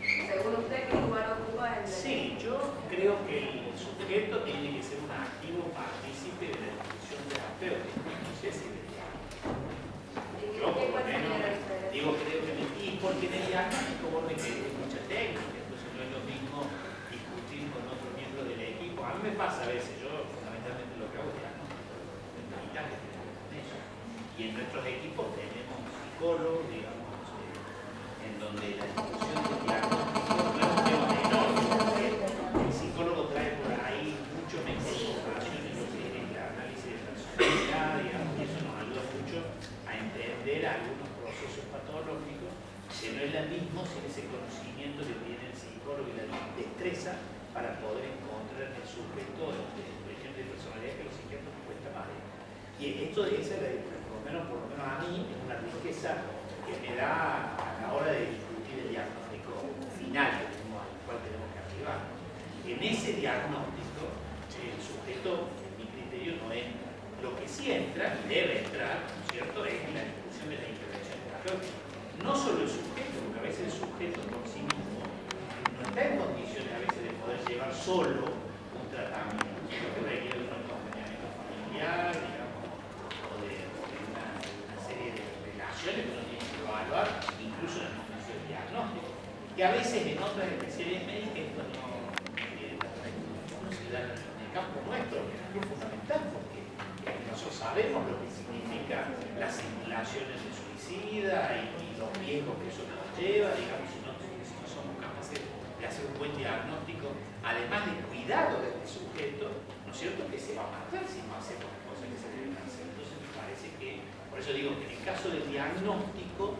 Según usted, ¿qué lugar ocupa en el? Sí, yo creo que el sujeto tiene que ser un activo partícipe de la discusión terapéutica, no sé si de yo por lo menos digo creo que y porque en el diagnóstico vos requerís mucha técnica, entonces no es lo mismo discutir con otro miembro del equipo. A mí me pasa a veces, yo fundamentalmente lo que hago es diagnóstico, y en nuestros equipos tenemos psicólogos, digamos, en donde la discusión del diagnóstico no es un tema menor, porque el psicólogo trae por ahí mucho más información en lo que es el análisis de personalidad, digamos, y eso nos ayuda mucho a entender algunos procesos patológicos que no es lo mismo sin ese conocimiento que tiene el psicólogo y la destreza para poder encontrar en el sujeto de ejemplo de personalidad que a los psiquiatras nos cuesta más. Y esto de esa, por lo menos a mí, es una riqueza que me da a la hora de discutir el diagnóstico final al cual tenemos que arribar. En ese diagnóstico, el sujeto, en mi criterio, no entra. Lo que sí entra, y debe entrar, ¿no es cierto?, es la discusión de la intervención terapéutica. No solo el sujeto, porque a veces el sujeto por sí mismo no está en condiciones a veces de poder llevar solo un tratamiento, sino que requiere de un acompañamiento familiar, digamos, o de una serie de relaciones que uno tiene que evaluar, incluso en el momento del diagnóstico, que a veces en otras especialidades médicas esto no se da en el campo nuestro, que es fundamental, porque nosotros sabemos lo que significa las simulaciones de suicida y los riesgos que eso nos lleva, digamos, si no somos capaces de hacer un buen diagnóstico, además de cuidado de este sujeto, ¿no es cierto?, que se va a matar si no hacemos las cosas que se deben hacer. Entonces me parece que, por eso digo que en el caso del diagnóstico,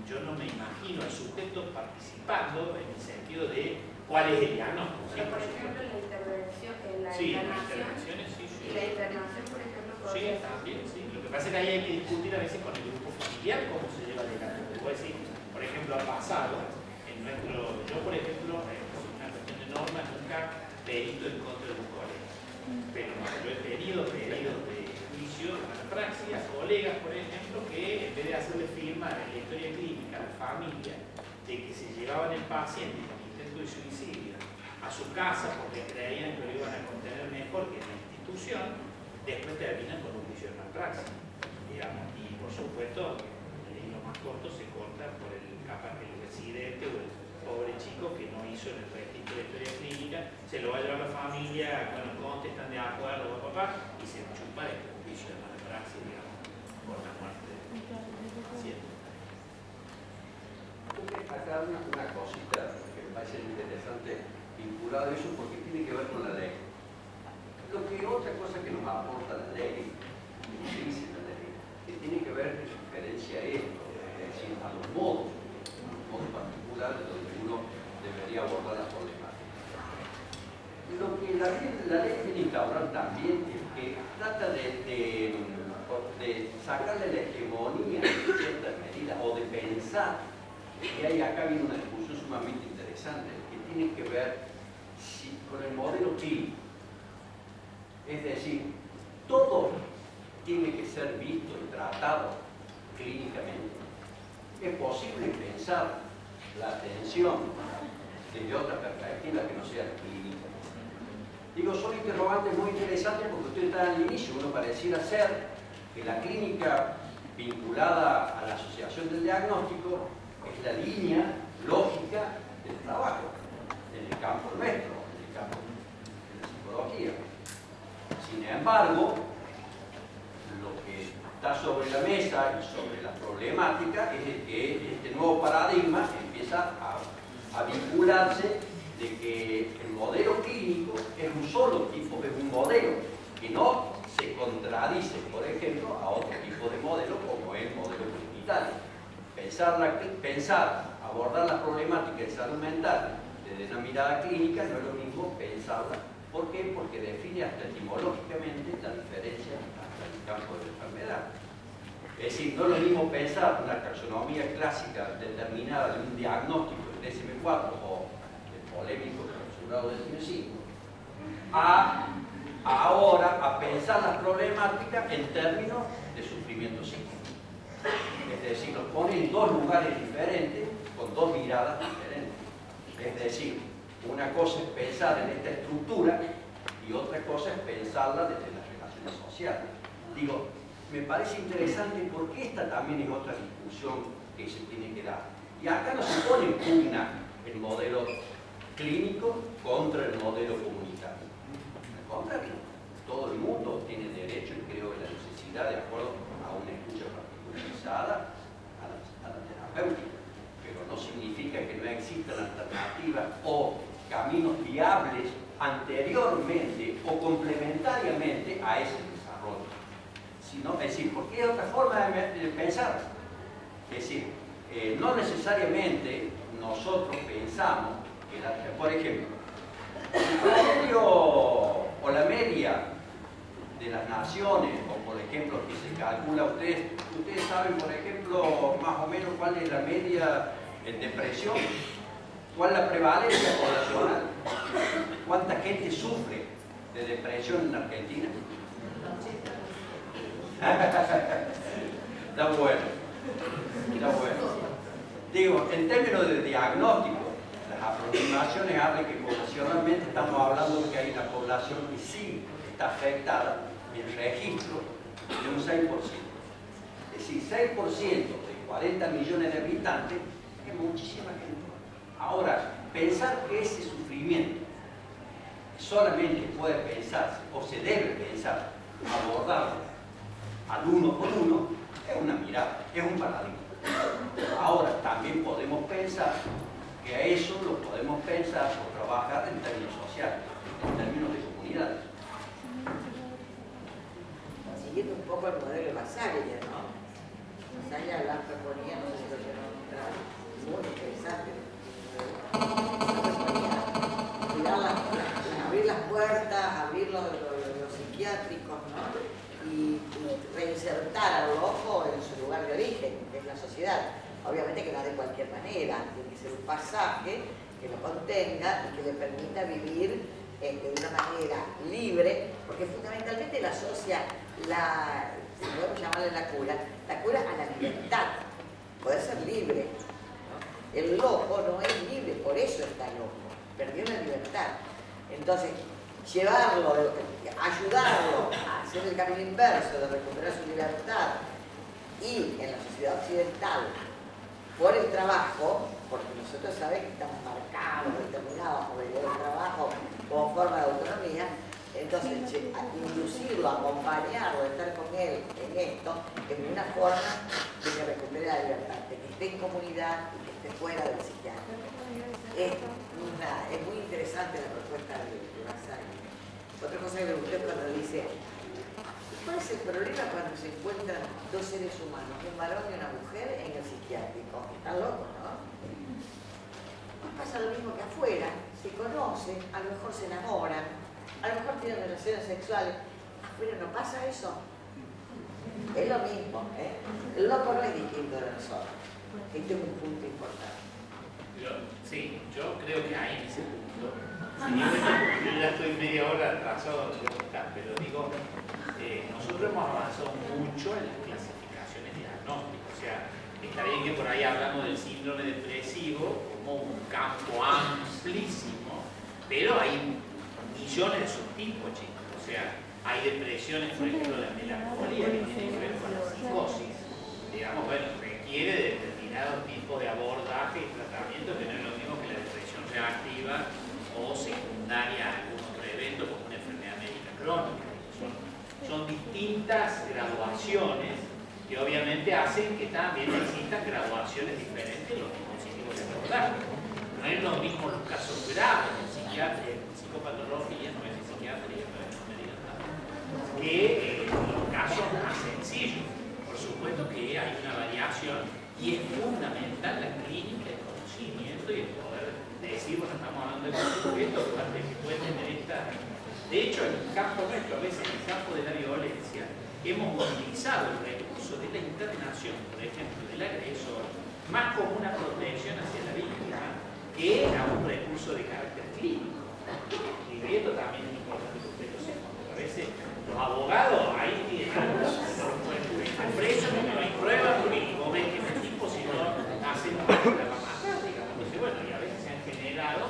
yo no me imagino al sujeto participando en el sentido de cuál es el diagnóstico. Pero, por ejemplo, la intervención, en la sí, internación, sí. y la internación, por ejemplo, Sí, también, sí. Lo que pasa es que ahí hay que discutir a veces con el grupo familiar cómo se lleva adelante. Puedo decir, por ejemplo, ha pasado, yo por ejemplo, por una cuestión de norma, nunca perito en contra de un colega. Pero yo he tenido pedidos de juicio de mala praxis a colegas, por ejemplo, que en vez de hacerle firma en la historia clínica a la familia de que se llevaban el paciente con intento de suicidio a su casa porque creían que lo iban a contener mejor que en la institución, después terminan con un juicio de malpraxis, digamos, y por supuesto el hilo más corto se corta por capaz que el residente o el pobre chico que no hizo en el registro de historia clínica, se lo va a llevar la familia, bueno, contestan de acuerdo, papá, y se chupa de un juicio de malpraxis, digamos, por la muerte del paciente. Acá una cosita que me parece interesante vinculado a eso porque tiene que ver con la ley. Otra cosa que nos aporta la ley, que dice la ley, que tiene que ver en referencia a esto, es decir, a los modos particulares donde uno debería abordar la problemática. Lo que la ley tiene que instaurar también es que trata de sacarle la hegemonía de ciertas medidas o de pensar, y hay acá viene una discusión sumamente interesante que tiene que ver con el modelo clínico. Es decir, todo tiene que ser visto y tratado clínicamente. Es posible pensar la atención desde otra perspectiva que no sea clínica. Digo, son interrogantes muy interesantes porque usted está al inicio, uno pareciera ser que la clínica vinculada a la asociación del diagnóstico es la línea lógica del trabajo en el campo nuestro, en el campo de la psicología. Sin embargo, lo que está sobre la mesa y sobre la problemática es que este nuevo paradigma empieza a vincularse de que el modelo clínico es un solo tipo, es un modelo que no se contradice, por ejemplo, a otro tipo de modelo como es el modelo comunitario. Pensar, abordar las problemáticas de salud mental desde una mirada clínica no es lo mismo pensarla. ¿Por qué? Porque define hasta etimológicamente la diferencia hasta el campo de la enfermedad. Es decir, no es lo mismo pensar una taxonomía clásica determinada de un diagnóstico del DSM-4 o del polémico clausurado del DSM-5 a pensar las problemáticas en términos de sufrimiento psíquico. Es decir, nos pone en dos lugares diferentes con dos miradas diferentes. Es decir, una cosa es pensar en esta estructura y otra cosa es pensarla desde las relaciones sociales. Digo, me parece interesante porque esta también es otra discusión que se tiene que dar. Y acá no se pone en pugna el modelo clínico contra el modelo comunitario. Al contrario, todo el mundo tiene derecho y creo que la necesidad de acuerdo a una escucha particularizada a la terapéutica. Pero no significa que no existan alternativas o caminos viables anteriormente o complementariamente a ese desarrollo. Sino, es decir, porque hay otra forma de pensar. Es decir, no necesariamente nosotros pensamos que, por ejemplo, el promedio o la media de las naciones, o por ejemplo, que se calcula, ustedes saben, por ejemplo, más o menos cuál es la media en depresión, cuál es la prevalencia poblacional, cuánta gente sufre de depresión en Argentina. Está bueno, está bueno. Digo, en términos de diagnóstico, las aproximaciones hablan que poblacionalmente estamos hablando de que hay una población que sí está afectada en registro de un 6%. Es decir, 6% de 40 millones de habitantes es muchísima gente. Ahora, pensar que ese sufrimiento solamente puede pensarse o se debe pensar, abordarlo al uno por uno, es una mirada, es un paradigma. siguiendo un poco el modelo de Basaglia, ¿no? Basaglia Blanca ponía, no sé si lo quiero nombrar, muy interesante. Abrir las puertas, abrir los psiquiátricos, ¿no? Y reinsertar al loco en su lugar de origen, que es la sociedad. Obviamente que no de cualquier manera, tiene que ser un pasaje que lo contenga y que le permita vivir de una manera libre, porque fundamentalmente la asocia, si podemos llamarle la cura a la libertad, poder ser libre, ¿no? El loco no es libre, por eso está loco, perdió la libertad. Entonces, llevarlo, ayudarlo a hacer el camino inverso de recuperar su libertad y en la sociedad occidental por el trabajo, porque nosotros sabemos que estamos marcados, determinados por el trabajo como forma de autonomía, entonces inducirlo, acompañarlo, estar con él en esto, es una forma de que recupere la libertad, de que esté en comunidad y que esté fuera del psiquiatra. Es muy interesante la propuesta de Basaglia. Otra cosa que me gustó es cuando dice, ¿cuál es el problema cuando se encuentran dos seres humanos, un varón y una mujer, en el psiquiátrico? Están locos, ¿no? Pues pasa lo mismo que afuera, se conocen, a lo mejor se enamoran, a lo mejor tienen relaciones sexuales. Afuera no pasa eso. Es lo mismo, ¿eh? El loco no es distinto de nosotros. Este es un punto importante. Sí, yo creo que ahí en ese punto, yo ya estoy media hora atrasado, pero digo, nosotros hemos avanzado mucho en las clasificaciones diagnósticas. O sea, está bien que por ahí hablamos del síndrome depresivo como un campo amplísimo, pero hay millones de subtipos, chicos. O sea, hay depresiones, por ejemplo, la melancolía que tiene que ver con la psicosis. Digamos, bueno, requiere de determinado tipo de abordaje y tratamiento que no es lo mismo que la depresión reactiva o secundaria a algún otro evento como una enfermedad médica crónica. Son distintas graduaciones que obviamente hacen que también existan graduaciones diferentes en los dispositivos de abordaje. No es lo mismo los casos graves de psicopatología, no es psiquiatría, no me digan nada, que los casos más sencillos. Por supuesto que hay una variación y es fundamental la clínica, el conocimiento y el poder decir, bueno, estamos hablando de un sujeto que puede tener esta... De hecho, en el campo nuestro, a veces en el campo de la violencia, hemos utilizado el recurso de la internación, por ejemplo, del agresor, más como una protección hacia la víctima que a un recurso de carácter clínico. Y esto también es importante que ustedes lo sepan, porque a veces los abogados ahí tienen presos que no hay pruebas, porque vos ves que el tipo si no hace la va a matar, digamos. Entonces, bueno, y a veces se han generado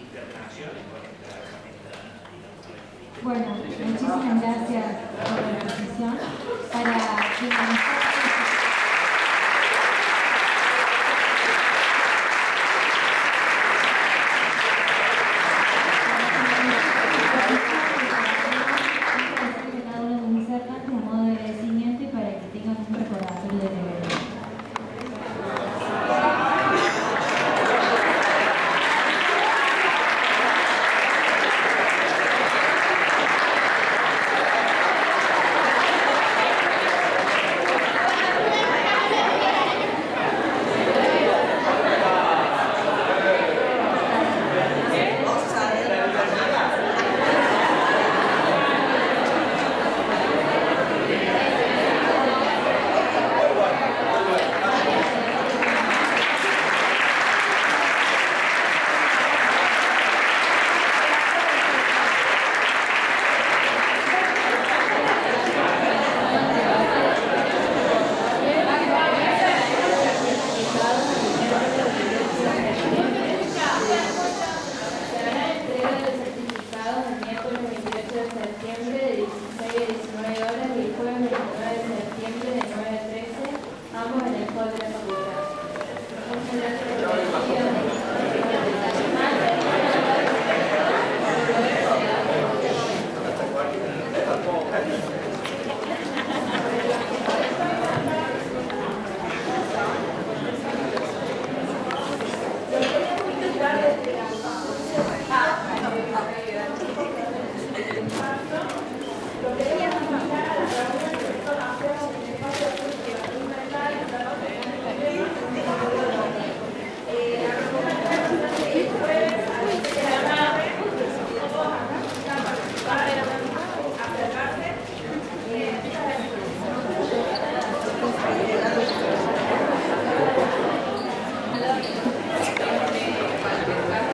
internaciones con esta Bueno, muchísimas gracias por la exposición. Para finalizar